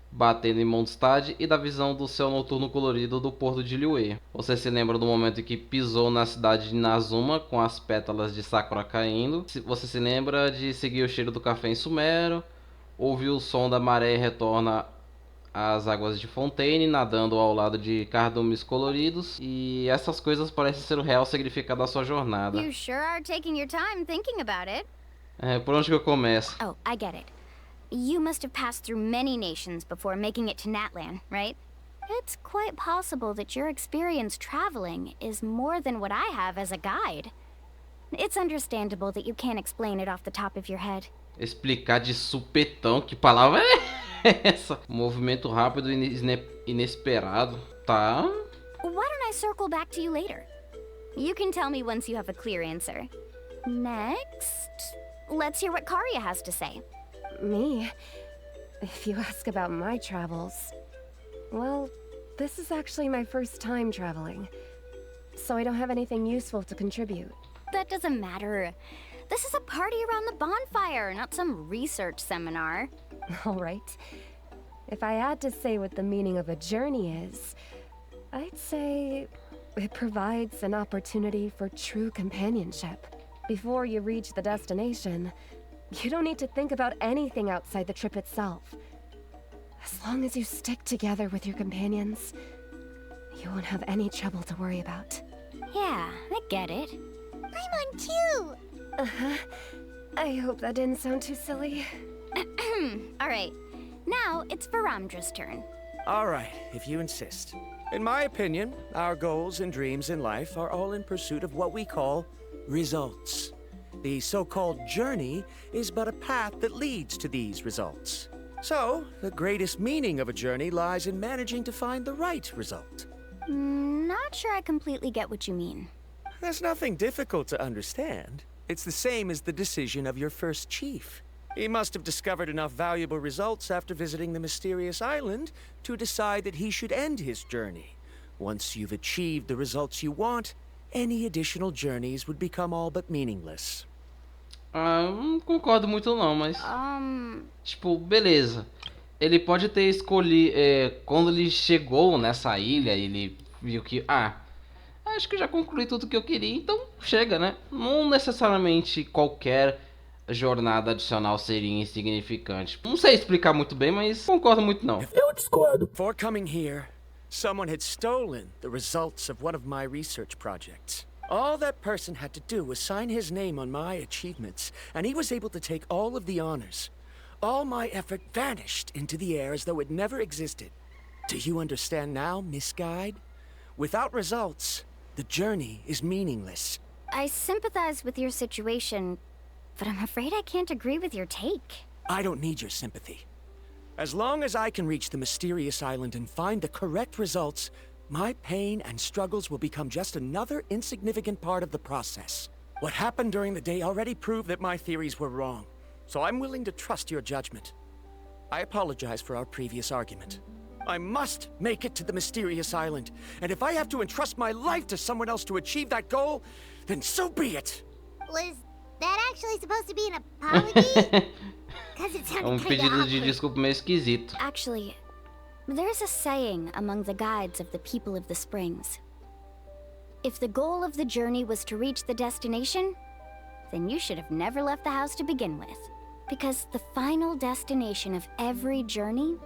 batendo em Mondstadt e da visão do céu noturno colorido do porto de Liyue. Você se lembra do momento em que pisou na cidade de Nazuma com as pétalas de sakura caindo. Você se lembra de seguir o cheiro do café em Sumero, ouvir o som da maré e retorna às águas de Fontaine, nadando ao lado de cardumes coloridos. E essas coisas parecem ser o real significado da sua jornada. You sure are taking your time thinking about it. Por onde que eu começo? Oh, I get it. You must have passed through many nations before making it to Natlan, right? It's quite possible that your experience traveling is more than what I have as a guide. It's understandable that you can't explain it off the top of your head. Explicar de supetão, que palavra é essa? Movimento rápido e inesperado, tá? Why don't I circle back to you later? You can tell me once you have a clear answer. Next, let's hear what Karya has to say. Me? If you ask about my travels... Well, this is actually my first time traveling, so I don't have anything useful to contribute. That doesn't matter. This is a party around the bonfire, not some research seminar. All right. If I had to say what the meaning of a journey is, I'd say it provides an opportunity for true companionship. Before you reach the destination, you don't need to think about anything outside the trip itself. As long as you stick together with your companions, you won't have any trouble to worry about. Yeah, I get it. I'm on too! Uh-huh. I hope that didn't sound too silly. Alright, now it's Varamdra's turn. Alright, if you insist. In my opinion, our goals and dreams in life are all in pursuit of what we call results. The so-called journey is but a path that leads to these results. So, the greatest meaning of a journey lies in managing to find the right result. Not sure I completely get what you mean. There's nothing difficult to understand. It's the same as the decision of your first chief. He must have discovered enough valuable results after visiting the mysterious island to decide that he should end his journey. Once you've achieved the results you want, any additional journeys would become all but meaningless. Não concordo muito não, mas... Tipo, beleza. Ele pode ter escolhido... quando ele chegou nessa ilha, ele viu que... acho que eu já concluí tudo que eu queria, então chega, né? Não necessariamente qualquer jornada adicional seria insignificante. Não sei explicar muito bem, mas concordo muito não. Eu discordo. Before coming here, someone had stolen the results of one of my research projects. All that person had to do was sign his name on my achievements, and he was able to take all of the honors. All my effort vanished into the air as though it never existed. Do you understand now, Miss Guide? Without results, the journey is meaningless. I sympathize with your situation, but I'm afraid I can't agree with your take. I don't need your sympathy. As long as I can reach the mysterious island and find the correct results, my pain and struggles will become just another insignificant part of the process. What happened during the day already proved that my theories were wrong, so I'm willing to trust your judgment. I apologize for our previous argument. I must make it to the mysterious island, and if I have to entrust my life to someone else to achieve that goal, then so be it. Was that actually supposed to be an apology? Because it sounded pedido de desculpa meio esquisito. Actually, there's a saying among the guides of the people of the springs. If the goal of the journey was to reach the destination, then you should have never left the house to begin with. Because the final destination of every journey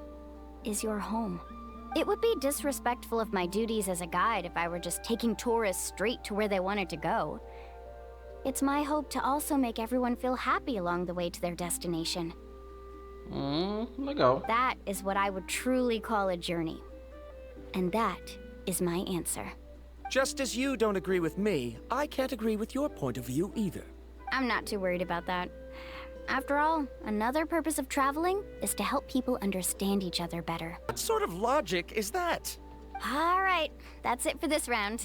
is your home. It would be disrespectful of my duties as a guide if I were just taking tourists straight to where they wanted to go. It's my hope to also make everyone feel happy along the way to their destination. Legal. That is what I would truly call a journey. And that is my answer. Just as you don't agree with me, I can't agree with your point of view either. I'm not too worried about that. After all, another purpose of traveling is to help people understand each other better. What sort of logic is that? All right, that's it for this round.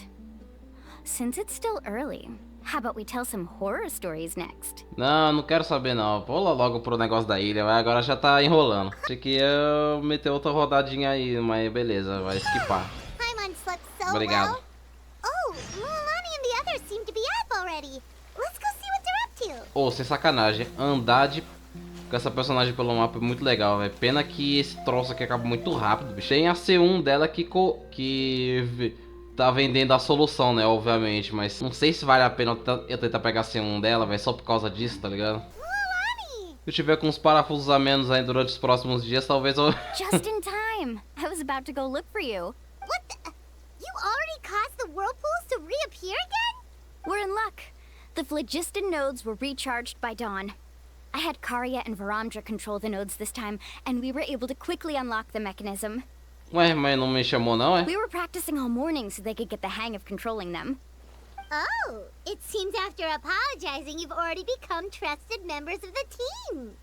Since it's still early, how about we tell some horror stories next? Não quero saber não. Pula logo pro negócio da ilha, agora já tá enrolando. Achei que ia meter outra rodadinha aí, mas beleza, vai esquipar. Obrigado. Well. Oh, Mualani and the others seem to be up already. Let's go see what they're up to. Ô, sem sacanagem, andar com essa personagem pelo mapa é muito legal, velho. Pena que esse troço aqui acaba muito rápido, bicho. Tem a C1 dela que tá vendendo a solução, né, obviamente. Mas não sei se vale a pena eu tentar pegar a C1 dela, velho, só por causa disso, tá ligado? Se eu tiver com uns parafusos a menos aí durante os próximos dias, talvez eu... Just in time! I was about to go look for you. What the... You already caused the whirlpools to reappear again? We're in luck. The phlogiston nodes were recharged by dawn. I had Karya and Varamdra control the nodes this time, and we were able to quickly unlock the mechanism. Ué, mas não me chamou não, é? We were practicing all morning so they could get the hang of controlling them. Oh, it seems after apologizing you've already become trusted members of the team.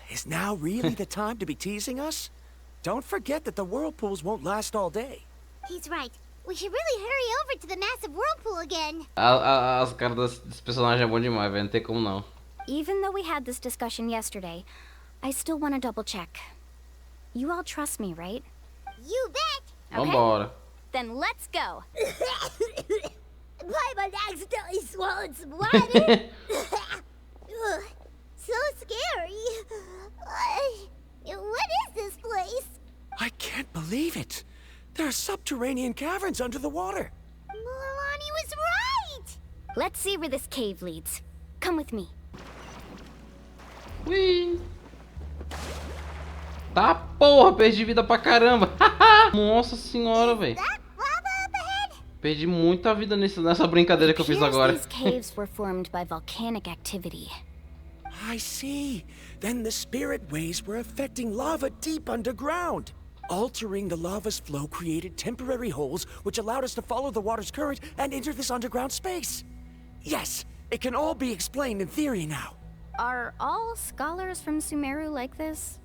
Is now really the time to be teasing us? Don't forget that the whirlpools won't last all day. He's right. We should really hurry over to the massive whirlpool again. As caras desse personagem é bom demais, velho. Não tem como não. Even though we had this discussion yesterday, I still want to double check. You all trust me, right? You bet. Okay. Vambora. Then let's go. Paimon accidentally swallowed some water. So scary. What is this place? I can't believe it. There are subterranean caverns under the water. Mualani was right. Let's see where this cave leads. Come with me. Ui. Tá porra, perdi vida pra caramba. Nossa senhora, velho. Perdi muita vida nessa brincadeira que eu fiz agora. These caves were formed by volcanic activity. I see. Then the spirit waves were affecting lava deep underground. Altering the lava's flow created temporary holes which allowed us to follow the water's current and enter this underground space. Yes, it can all be explained in theory now. Are all scholars from Sumeru like this?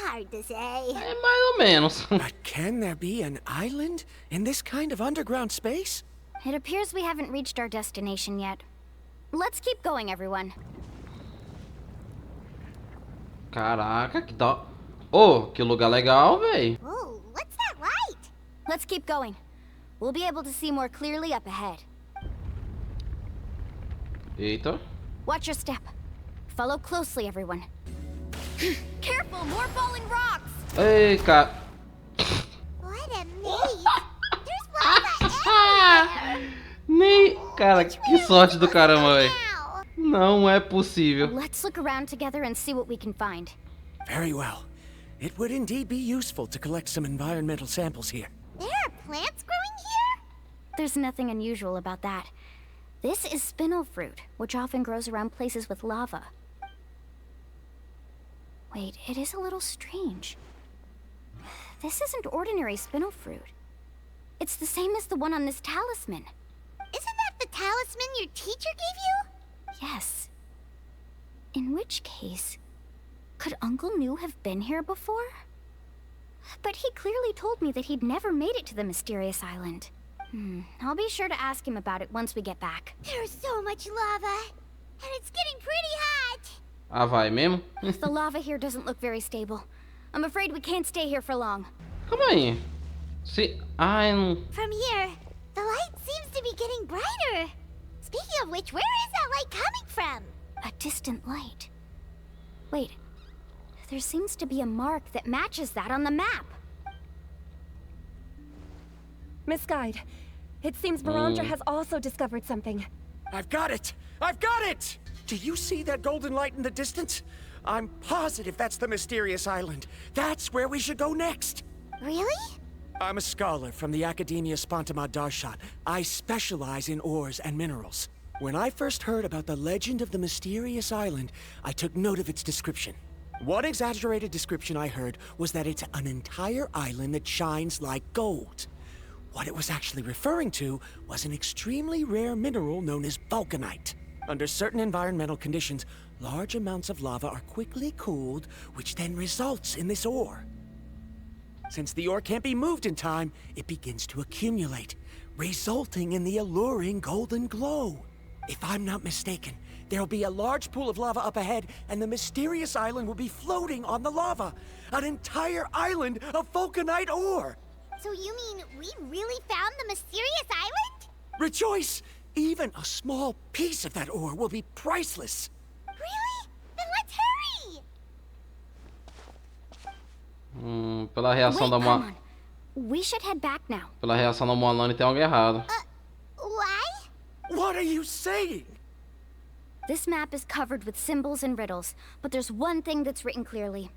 Hard to say. Mais ou menos. But can there be an island in this kind of underground space? It appears we haven't reached our destination yet. Let's keep going, everyone. Caraca, que da... Oh, que lugar legal, véi. Oh, what's that light? Let's keep going. We'll be able to see more clearly up ahead. Eita. Watch your step. Follow closely, everyone. Careful, more falling rocks! Ei, cara. What a maze! There's lava everywhere! Cara, que sorte do caramba, véi. Não é possível. Let's look around together and see what we can find. Very well. It would indeed be useful to collect some environmental samples here. There are plants growing here? There's nothing unusual about that. This is spinel fruit, which often grows around places with lava. Wait, it is a little strange. This isn't ordinary spinel fruit. It's the same as the one on this talisman. Isn't that the talisman your teacher gave you? Yes. In which case, Could Uncle New have been here before? But he clearly told me that he'd never made it to the mysterious island. I'll be sure to ask him about it once we get back. There's so much lava, and it's getting pretty hot. Ah, vai mesmo? The lava here doesn't look very stable. I'm afraid we can't stay here for long. Calma aí. Se... Ah, eu não... From here, the light seems to be getting brighter. Speaking of which, where is that light coming from? A distant light. Wait. There seems to be a mark that matches that on the map. Miss Guide, it seems Verandra has also discovered something. I've got it! I've got it! Do you see that golden light in the distance? I'm positive that's the mysterious island. That's where we should go next. Really? I'm a scholar from the Academia Spontama Darshan. I specialize in ores and minerals. When I first heard about the legend of the mysterious island, I took note of its description. One exaggerated description I heard was that it's an entire island that shines like gold. What it was actually referring to was an extremely rare mineral known as vulcanite. Under certain environmental conditions, large amounts of lava are quickly cooled, which then results in this ore. Since the ore can't be moved in time, it begins to accumulate, resulting in the alluring golden glow. If I'm not mistaken, there'll be a large pool of lava up ahead, and the mysterious island will be floating on the lava. An entire island of vulcanite ore! So you mean we really found the mysterious island? Rejoice! Even a small piece of that ore will be priceless. Really? Then let's hurry! Pela reação da We should head back now. Pela reação da Mualani tem algo errado. Why? What are you saying? This map is covered with symbols and riddles, but there's one thing that's written clearly.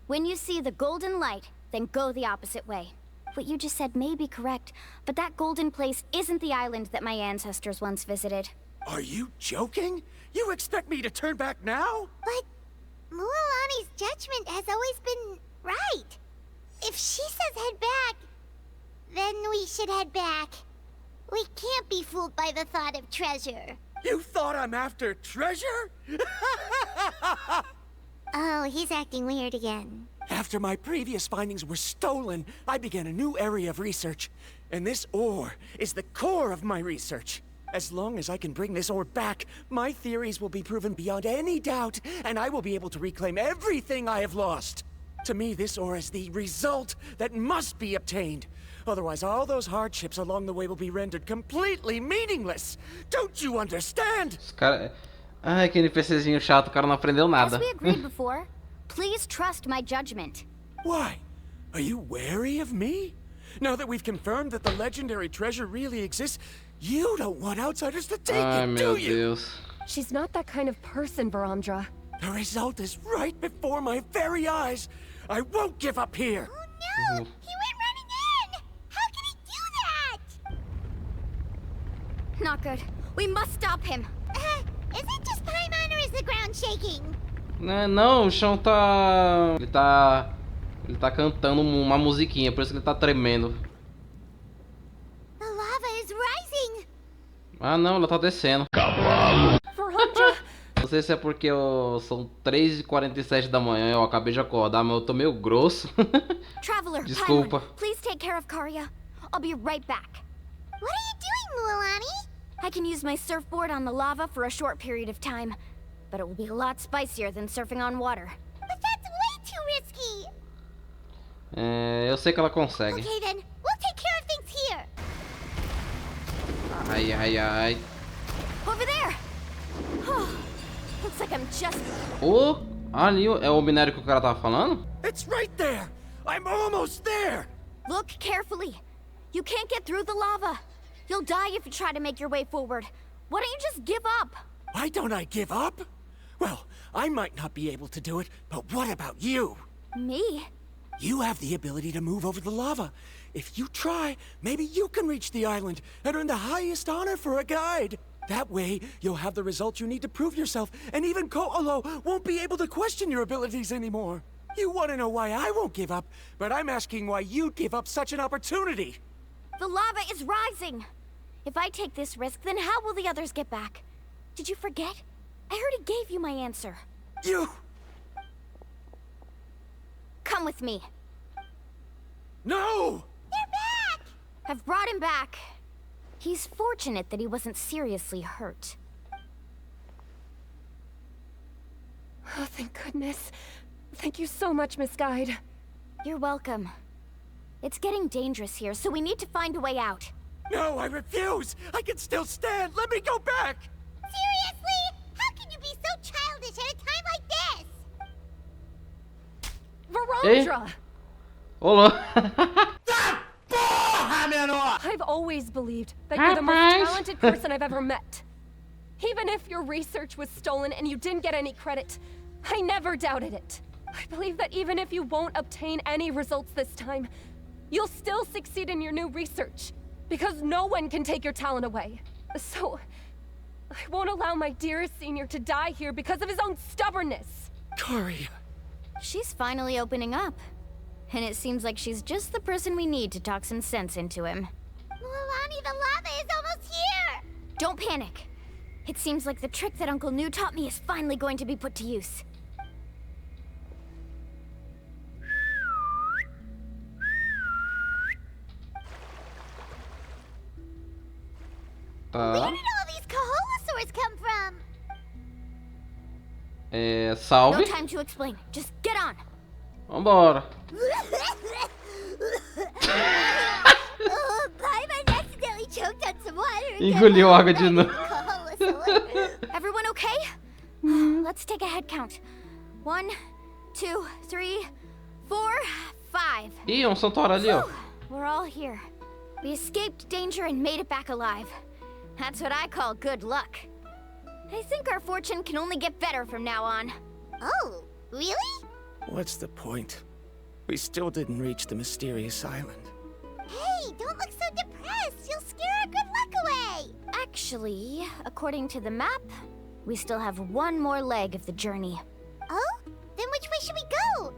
When you see the golden light, then go the opposite way. What you just said may be correct, but that golden place isn't the island that my ancestors once visited. Are you joking? You expect me to turn back now? But Mualani's judgment has always been right. If she says head back, then we should head back. We can't be fooled by the thought of treasure. You thought I'm after treasure? Oh, he's acting weird again. After my previous findings were stolen, I began a new area of research. And this ore is the core of my research. As long as I can bring this ore back, my theories will be proven beyond any doubt, and I will be able to reclaim everything I have lost. To me, this ore is the result that must be obtained. Otherwise, all those hardships along the way will be rendered completely meaningless. Don't you understand? Ai, que NPCzinho chato, o cara não aprendeu nada. As we agreed before, please trust my judgment. Why? Are you wary of me? Now that we've confirmed that the legendary treasure really exists, you don't want outsiders to take it, do you? Deus. She's not that kind of person, Verandra. The result is right before my very eyes. I won't give up here. Oh no! He went running in! How can he do that? Not good. We must stop him. Is it just Paimon or is the ground shaking? Não, o chão tá... Ele tá cantando uma musiquinha, por isso que ele tá tremendo. The lava is rising. Ah não, ela tá descendo. Verandra! Não sei se é porque são 3h47 da manhã, eu acabei de acordar, mas eu tô meio grosso. Traveler, Desculpa. Paimon, please take care of Karya. I'll be right back. What are you doing, Mualani? I can use my surfboard on the lava for a short period of time, but it will be a lot spicier than surfing on water. But that's way too risky. Eu sei que ela consegue. Okay then, we'll take care of things here. Ai, ai, ai. Over there. Looks like I'm just... Ali é o minério que o cara tava falando? It's right there. I'm almost there. Look carefully. You can't get through the lava. You'll die if you try to make your way forward. Why don't you just give up? Why don't I give up? Well, I might not be able to do it, but what about you? Me? You have the ability to move over the lava. If you try, maybe you can reach the island and earn the highest honor for a guide. That way, you'll have the results you need to prove yourself, and even Ko'olo won't be able to question your abilities anymore. You want to know why I won't give up, but I'm asking why you'd give up such an opportunity. The lava is rising. If I take this risk, then how will the others get back? Did you forget? I already gave you my answer. You... Come with me. No! They're back! I've brought him back. He's fortunate that he wasn't seriously hurt. Oh, thank goodness. Thank you so much, Miss Guide. You're welcome. It's getting dangerous here, so we need to find a way out. No, I refuse! I can still stand! Let me go back! Seriously? How can you be so childish at a time like this? Verondra! Olá. I've always believed that you're the most talented person I've ever met. Even if your research was stolen and you didn't get any credit, I never doubted it. I believe that even if you won't obtain any results this time, you'll still succeed in your new research, because no one can take your talent away. So, I won't allow my dearest senior to die here because of his own stubbornness. Kari. She's finally opening up. And it seems like she's just the person we need to talk some sense into him. Mualani, the lava is almost here! Don't panic. It seems like the trick that Uncle Nu taught me is finally going to be put to use. Where did all these Kaholasaurs come from? Salve. No time to explain. Just get on. Vambora. Oh, Paimon accidentally choked on some water. Engoliu água de novo. Everyone okay? Let's take a head count. 1, 2, 3, 4, 5. Ih, santuário ali, ó. We're all here. We escaped danger and made it back alive. That's what I call good luck. I think our fortune can only get better from now on. Oh, really? What's the point? We still didn't reach the mysterious island. Hey, don't look so depressed. You'll scare our good luck away. Actually, according to the map, we still have one more leg of the journey. Oh? Then which way should we go?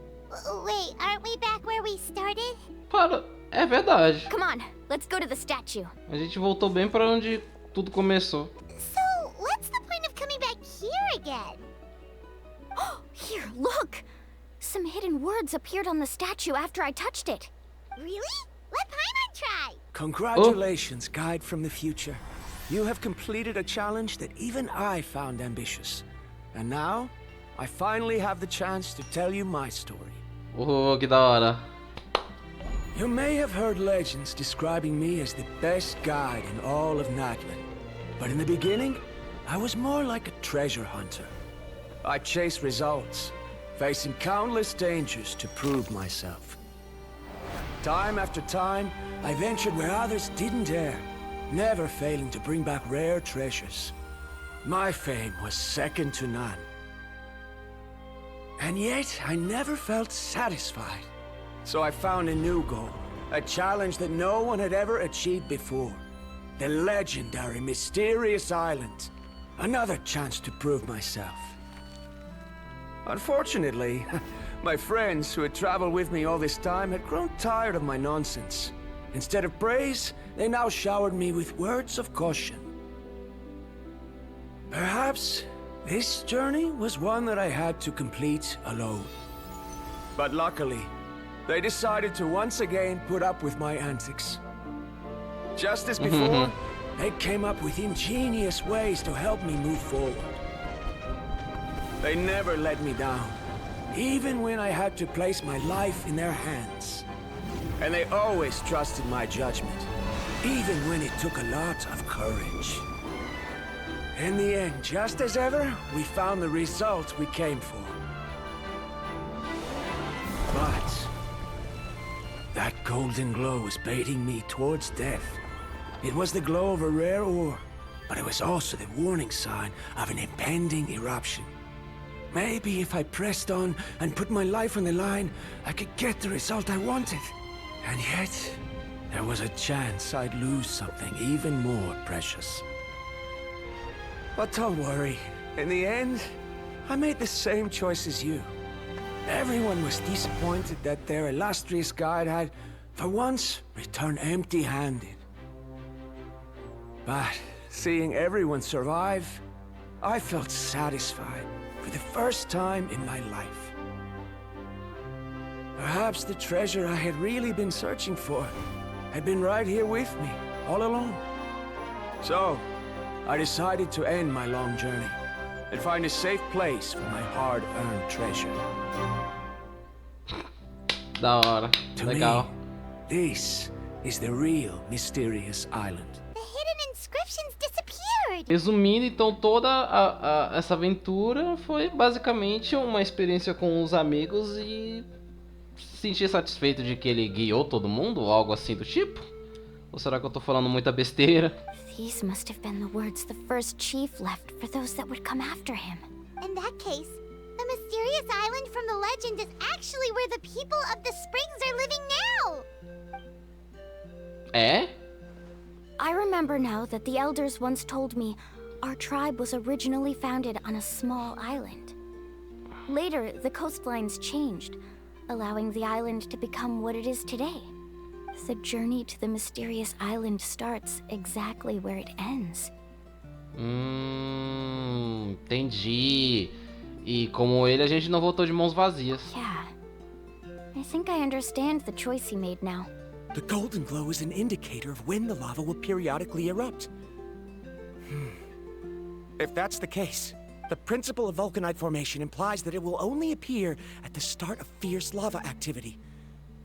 Wait, aren't we back where we started? Para, é verdade. Come on, let's go to the statue. A gente voltou bem pra onde tudo começou. So, what's the point of coming back here again? Here, look! Some hidden words appeared on the statue after I touched it. Really? Let Paimon try! Congratulations, Guide from the Future. You have completed a challenge that even I found ambitious. And now, I finally have the chance to tell you my story. Oh, que da hora. You may have heard legends describing me as the best guide in all of Natlan. But in the beginning, I was more like a treasure hunter. I chased results, facing countless dangers to prove myself. Time after time, I ventured where others didn't dare, never failing to bring back rare treasures. My fame was second to none. And yet, I never felt satisfied. So I found a new goal, a challenge that no one had ever achieved before. The legendary Mysterious Island. Another chance to prove myself. Unfortunately, my friends who had traveled with me all this time had grown tired of my nonsense. Instead of praise, they now showered me with words of caution. Perhaps this journey was one that I had to complete alone. But luckily, they decided to once again put up with my antics. Just as before, they came up with ingenious ways to help me move forward. They never let me down, even when I had to place my life in their hands. And they always trusted my judgment, even when it took a lot of courage. In the end, just as ever, we found the result we came for. But that golden glow was baiting me towards death. It was the glow of a rare ore, but it was also the warning sign of an impending eruption. Maybe if I pressed on and put my life on the line, I could get the result I wanted. And yet, there was a chance I'd lose something even more precious. But don't worry. In the end, I made the same choice as you. Everyone was disappointed that their illustrious guide had, for once, returned empty-handed. But seeing everyone survive, I felt satisfied for the first time in my life. Perhaps the treasure I had really been searching for had been right here with me, all along. So, I decided to end my long journey and find a safe place for my hard-earned treasure. Da hora. To Legal. me, this is the real Mysterious Island. The hidden inscriptions disappeared! Resumindo, então, toda essa aventura foi basicamente uma experiência com os amigos e se sentir satisfeito de que ele guiou todo mundo, ou algo assim do tipo? Ou será que eu tô falando muita besteira? These must have been the words the first chief left for those that would come after him. In that case, the mysterious island from the legend is actually where the people of the springs are living now! É? I remember now that the elders once told me our tribe was originally founded on a small island. Later, the coastlines changed, allowing the island to become what it is today. The journey to the mysterious island starts exactly where it ends. Entendi. E como ele, a gente não voltou de mãos vazias. Yeah. I think I understand the choice he made now. The golden glow is an indicator of when the lava will periodically erupt. If that's the case, the principle of vulcanite formation implies that it will only appear at the start of fierce lava activity.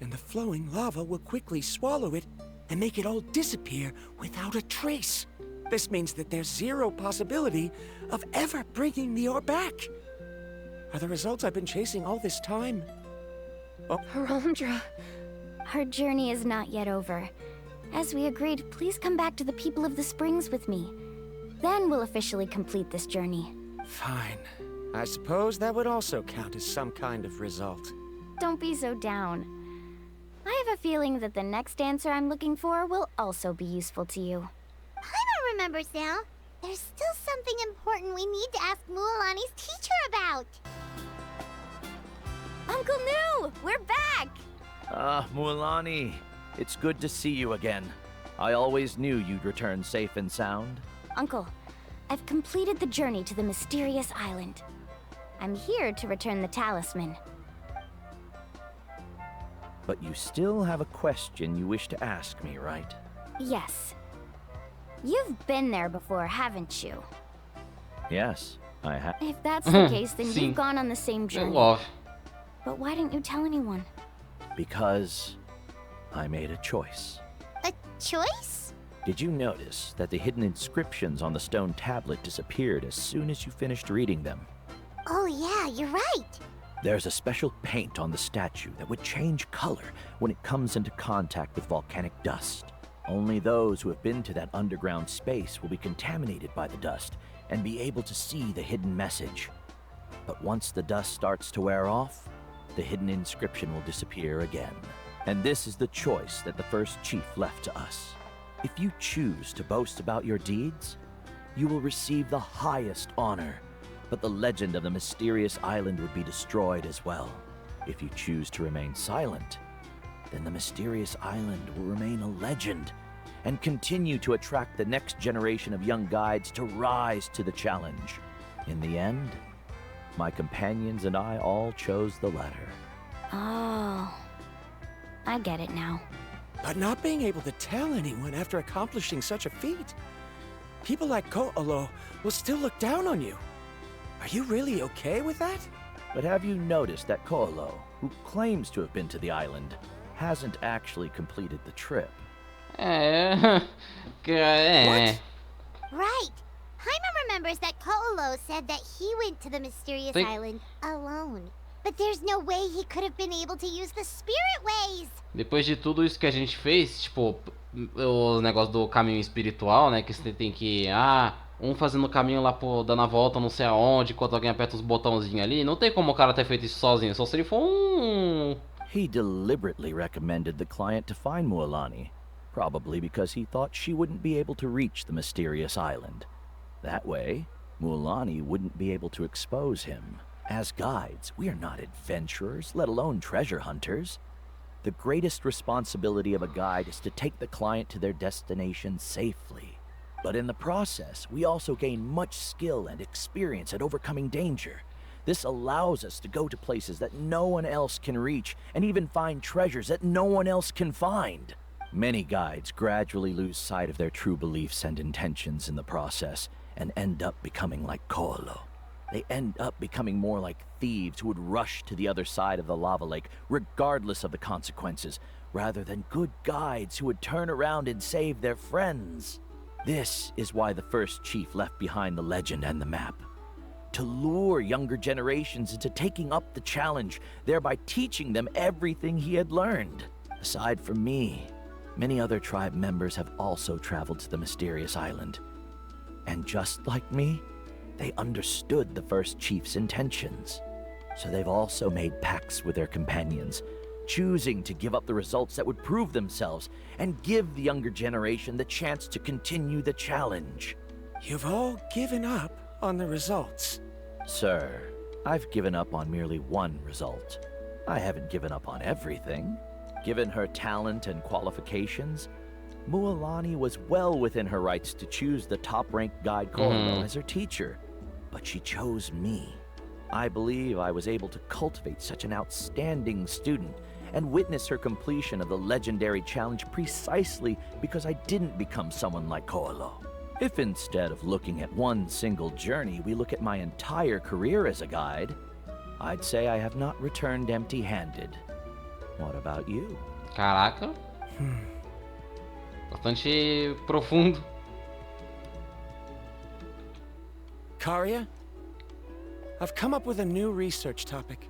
And the flowing lava will quickly swallow it and make it all disappear without a trace. This means that there's zero possibility of ever bringing the ore back. Are the results I've been chasing all this time? Oh. Harondra. Our journey is not yet over. As we agreed, please come back to the people of the springs with me. Then we'll officially complete this journey. Fine. I suppose that would also count as some kind of result. Don't be so down. I have a feeling that the next answer I'm looking for will also be useful to you. Paimon remembers now. There's still something important we need to ask Mualani's teacher about. Uncle New! We're back! Mualani. It's good to see you again. I always knew you'd return safe and sound. Uncle, I've completed the journey to the mysterious island. I'm here to return the talisman. But you still have a question you wish to ask me, right? Yes. You've been there before, haven't you? Yes, I have. If that's the case, then you've gone on the same journey. But why didn't you tell anyone? Because I made a choice. A choice? Did you notice that the hidden inscriptions on the stone tablet disappeared as soon as you finished reading them? Oh yeah, you're right. There's a special paint on the statue that would change color when it comes into contact with volcanic dust. Only those who have been to that underground space will be contaminated by the dust and be able to see the hidden message. But once the dust starts to wear off, the hidden inscription will disappear again. And this is the choice that the first chief left to us. If you choose to boast about your deeds, you will receive the highest honor, but the legend of the mysterious island would be destroyed as well. If you choose to remain silent, then the mysterious island will remain a legend and continue to attract the next generation of young guides to rise to the challenge. In the end, my companions and I all chose the latter. Oh, I get it now. But not being able to tell anyone after accomplishing such a feat, people like Ko'olo will still look down on you. Are you really okay with that? But have you noticed that Ko'olo, who claims to have been to the island, hasn't actually completed the trip? What? Right. Paimon remembers that Ko'olo said that he went to the mysterious island alone. But there's no way he could have been able to use the spirit ways. Depois de tudo isso que a gente fez, tipo, o negócio do caminho espiritual, né, que você tem que fazendo o caminho lá, dando a volta não sei aonde, enquanto alguém aperta os botãozinhos ali, não tem como o cara ter feito isso sozinho, só se ele for He deliberately recommended the client to find Mualani, probably because he thought she wouldn't be able to reach the mysterious island. That way, Mualani wouldn't be able to expose him. As guides, we are not adventurers, let alone treasure hunters. The greatest responsibility of a guide is to take the client to their destination safely. But in the process, we also gain much skill and experience at overcoming danger. This allows us to go to places that no one else can reach, and even find treasures that no one else can find. Many guides gradually lose sight of their true beliefs and intentions in the process, and end up becoming like Koolo. They end up becoming more like thieves who would rush to the other side of the lava lake, regardless of the consequences, rather than good guides who would turn around and save their friends. This is why the first chief left behind the legend and the map. To lure younger generations into taking up the challenge, thereby teaching them everything he had learned. Aside from me, many other tribe members have also traveled to the mysterious island. And just like me, they understood the first chief's intentions. So they've also made pacts with their companions, choosing to give up the results that would prove themselves and give the younger generation the chance to continue the challenge. You've all given up on the results. Sir, I've given up on merely one result. I haven't given up on everything. Given her talent and qualifications, Mualani was well within her rights to choose the top-ranked guide Koolo as her teacher, but she chose me. I believe I was able to cultivate such an outstanding student and witness her completion of the legendary challenge precisely because I didn't become someone like Koolo. If instead of looking at one single journey, we look at my entire career as a guide, I'd say I have not returned empty-handed. What about you? Caraca. Bastante profundo. Karia, I've come up with a new research topic.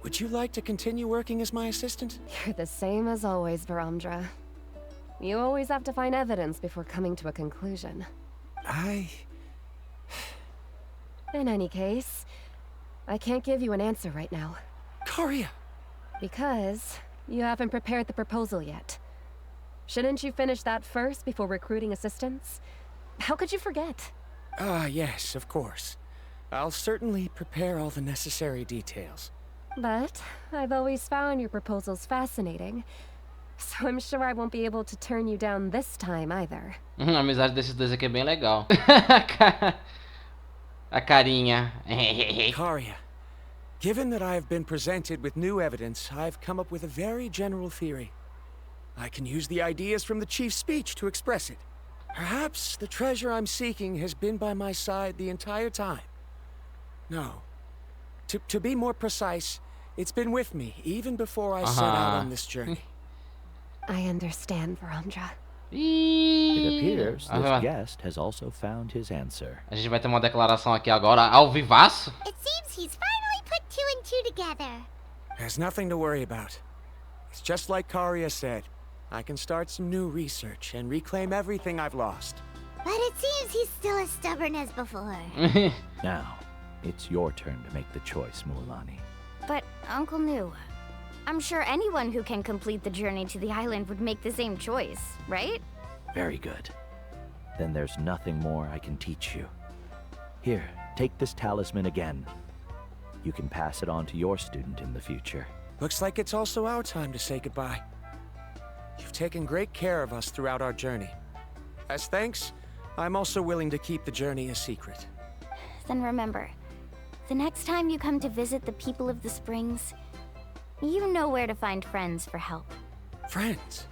Would you like to continue working as my assistant? You're the same as always, Varamdra. You always have to find evidence before coming to a conclusion. In any case, I can't give you an answer right now. Karia! Because you haven't prepared the proposal yet. Shouldn't you finish that first before recruiting assistants? How could you forget? Yes, of course. I'll certainly prepare all the necessary details. But I've always found your proposals fascinating, so I'm sure I won't be able to turn you down this time either. A amizade desses dois aqui é bem legal. A carinha. Karia, given that I have been presented with new evidence, I've come up with a very general theory. I can use the ideas from the chief's speech to express it. Perhaps the treasure I'm seeking has been by my side the entire time. No. To be more precise, it's been with me even before I set out on this journey. I understand, Varamdra. It appears this guest has also found his answer. A gente vai ter uma declaração aqui agora ao vivaço. It seems he's finally put two and two together. There's nothing to worry about. It's just like Karia said. I can start some new research and reclaim everything I've lost. But it seems he's still as stubborn as before. Now, it's your turn to make the choice, Mualani. But, Uncle Nu, I'm sure anyone who can complete the journey to the island would make the same choice, right? Very good. Then there's nothing more I can teach you. Here, take this talisman again. You can pass it on to your student in the future. Looks like it's also our time to say goodbye. You've taken great care of us throughout our journey. As thanks, I'm also willing to keep the journey a secret. Then remember, the next time you come to visit the people of the Springs, you know where to find friends for help. Friends?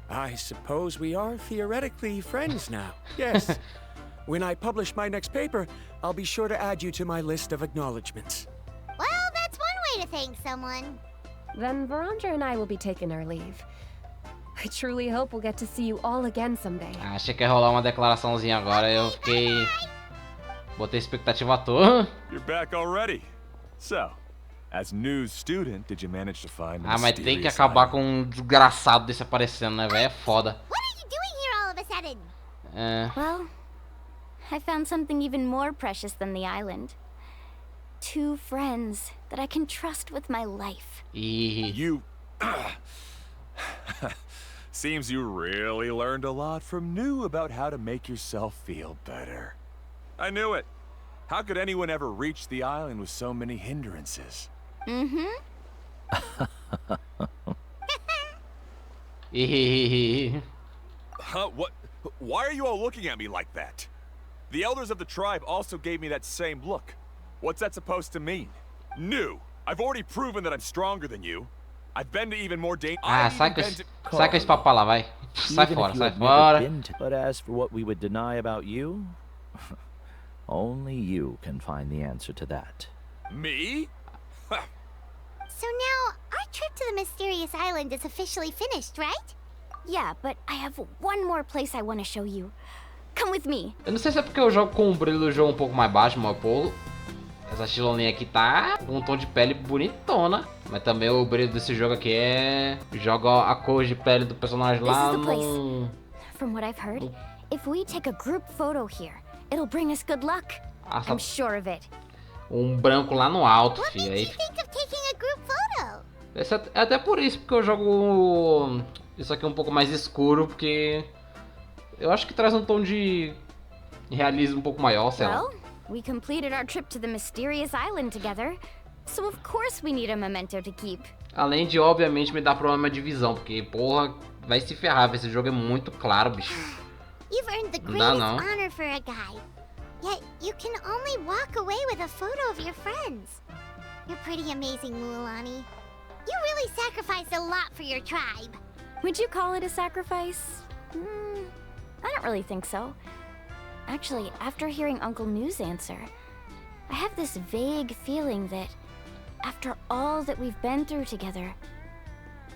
I suppose we are theoretically friends now. Yes. When I publish my next paper, I'll be sure to add you to my list of acknowledgements. Well, that's one way to thank someone. Then Varamdra and I will be taking our leave. I truly hope we'll get to see you all again someday. Achei que ia rolar uma declaraçãozinha agora, eu fiquei... Botei expectativa à toa. You're back already. So, as new student, did you manage to find mas tem que acabar com um desgraçado desse aparecendo, né, velho? É foda. What are you doing here all of a sudden? Well, I found something even more precious than the island. 2 friends that I can trust with my life. You... Seems you really learned a lot from Nu about how to make yourself feel better. I knew it. How could anyone ever reach the island with so many hindrances? Huh? What? Why are you all looking at me like that? The elders of the tribe also gave me that same look. What's that supposed to mean? New. I've already proven that I'm stronger than you. I've been to even more danger. Ah, sai com esse papo lá, vai. Sai fora, sai fora. But as for what we would deny about you, only you can find the answer to that. Me? So now, our trip to the Mysterious Island is officially finished, right? Yeah, but I have one more place I want to show you. Come with me. Eu não sei se é porque eu jogo com o brilho do jogo um pouco mais baixo, meu polo. Essa chiloninha aqui tá com um tom de pele bonitona. Mas também o brilho desse jogo aqui joga a cor de pele do personagem lá no... From what I've heard, if we take a group photo here, it'll bring us good luck. I'm sure of it. Um branco lá no alto, filho. Aí... É até por isso porque eu jogo isso aqui um pouco mais escuro, porque eu acho que traz um tom de realismo um pouco maior, sei lá. We completed our trip to the Mysterious Island together, so of course we need a memento to keep. Além de, obviamente, me dar problema de visão, porque, porra, vai se ferrar, esse jogo é muito claro, bicho. You've earned the greatest honor for a guy. Yet you can only walk away with a photo of your friends. You're pretty amazing, Mualani. You really sacrificed a lot for your tribe. Would you call it a sacrifice? I don't really think so. Actually, after hearing Uncle New's answer, I have this vague feeling that after all that we've been through together,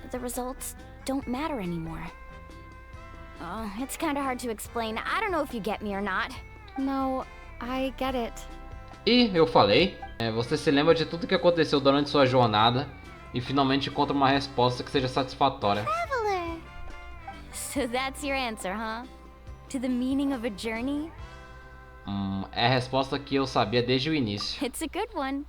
the results don't matter anymore. Oh, it's kind of hard to explain. I don't know if you get me or not. No, I get it. E eu falei, você se lembra de tudo que aconteceu durante sua jornada e finalmente encontra uma resposta que seja satisfatória. Traveler. So that's your answer, huh? To the meaning of a journey? É a resposta que eu sabia desde o início. It's a good one.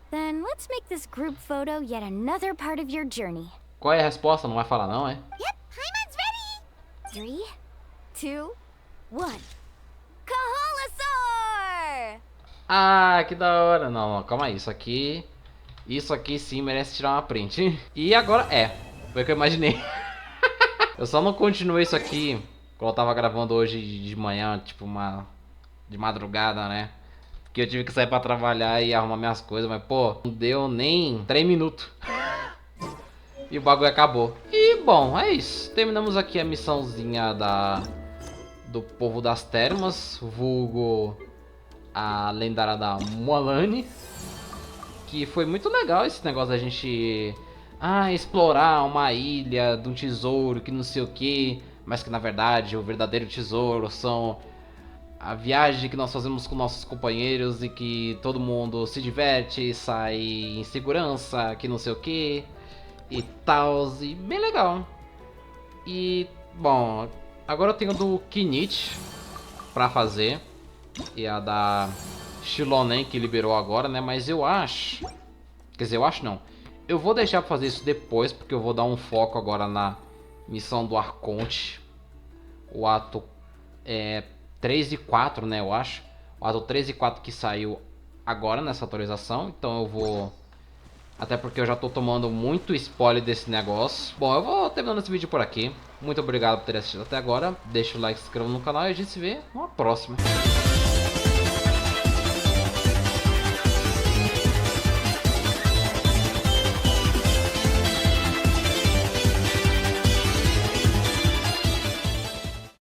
Then let's make this group photo yet another part of your journey. Qual é a resposta? Não vai falar não, é? Yep, Hyman's ready. 3, 2, 1. Kaholasaur! Ah, que da hora. Não, calma aí. Isso aqui sim merece tirar uma print. E agora foi o que eu imaginei. Eu só não continuei isso aqui quando eu tava gravando hoje de manhã, tipo de madrugada, né? Porque eu tive que sair pra trabalhar e arrumar minhas coisas, mas pô, não deu nem 3 minutos. E o bagulho acabou. E bom, é isso. Terminamos aqui a missãozinha do Povo das Termas, vulgo a lendária da Mualani. Que foi muito legal esse negócio da gente explorar uma ilha de um tesouro que não sei o que, mas que na verdade o verdadeiro tesouro são a viagem que nós fazemos com nossos companheiros e que todo mundo se diverte, sai em segurança, que não sei o que e tal, e bem legal. E bom, agora eu tenho do Kinich pra fazer e a da Shilonen que liberou agora, né? Mas eu acho, quer dizer, eu acho não, eu vou deixar pra fazer isso depois, porque eu vou dar um foco agora na missão do Arconte, o ato 3 e 4, né, eu acho. O ato 3 e 4 que saiu agora nessa atualização. Então eu vou... Até porque eu já tô tomando muito spoiler desse negócio. Bom, eu vou terminando esse vídeo por aqui. Muito obrigado por ter assistido até agora. Deixa o like, se inscreva no canal e a gente se vê numa próxima.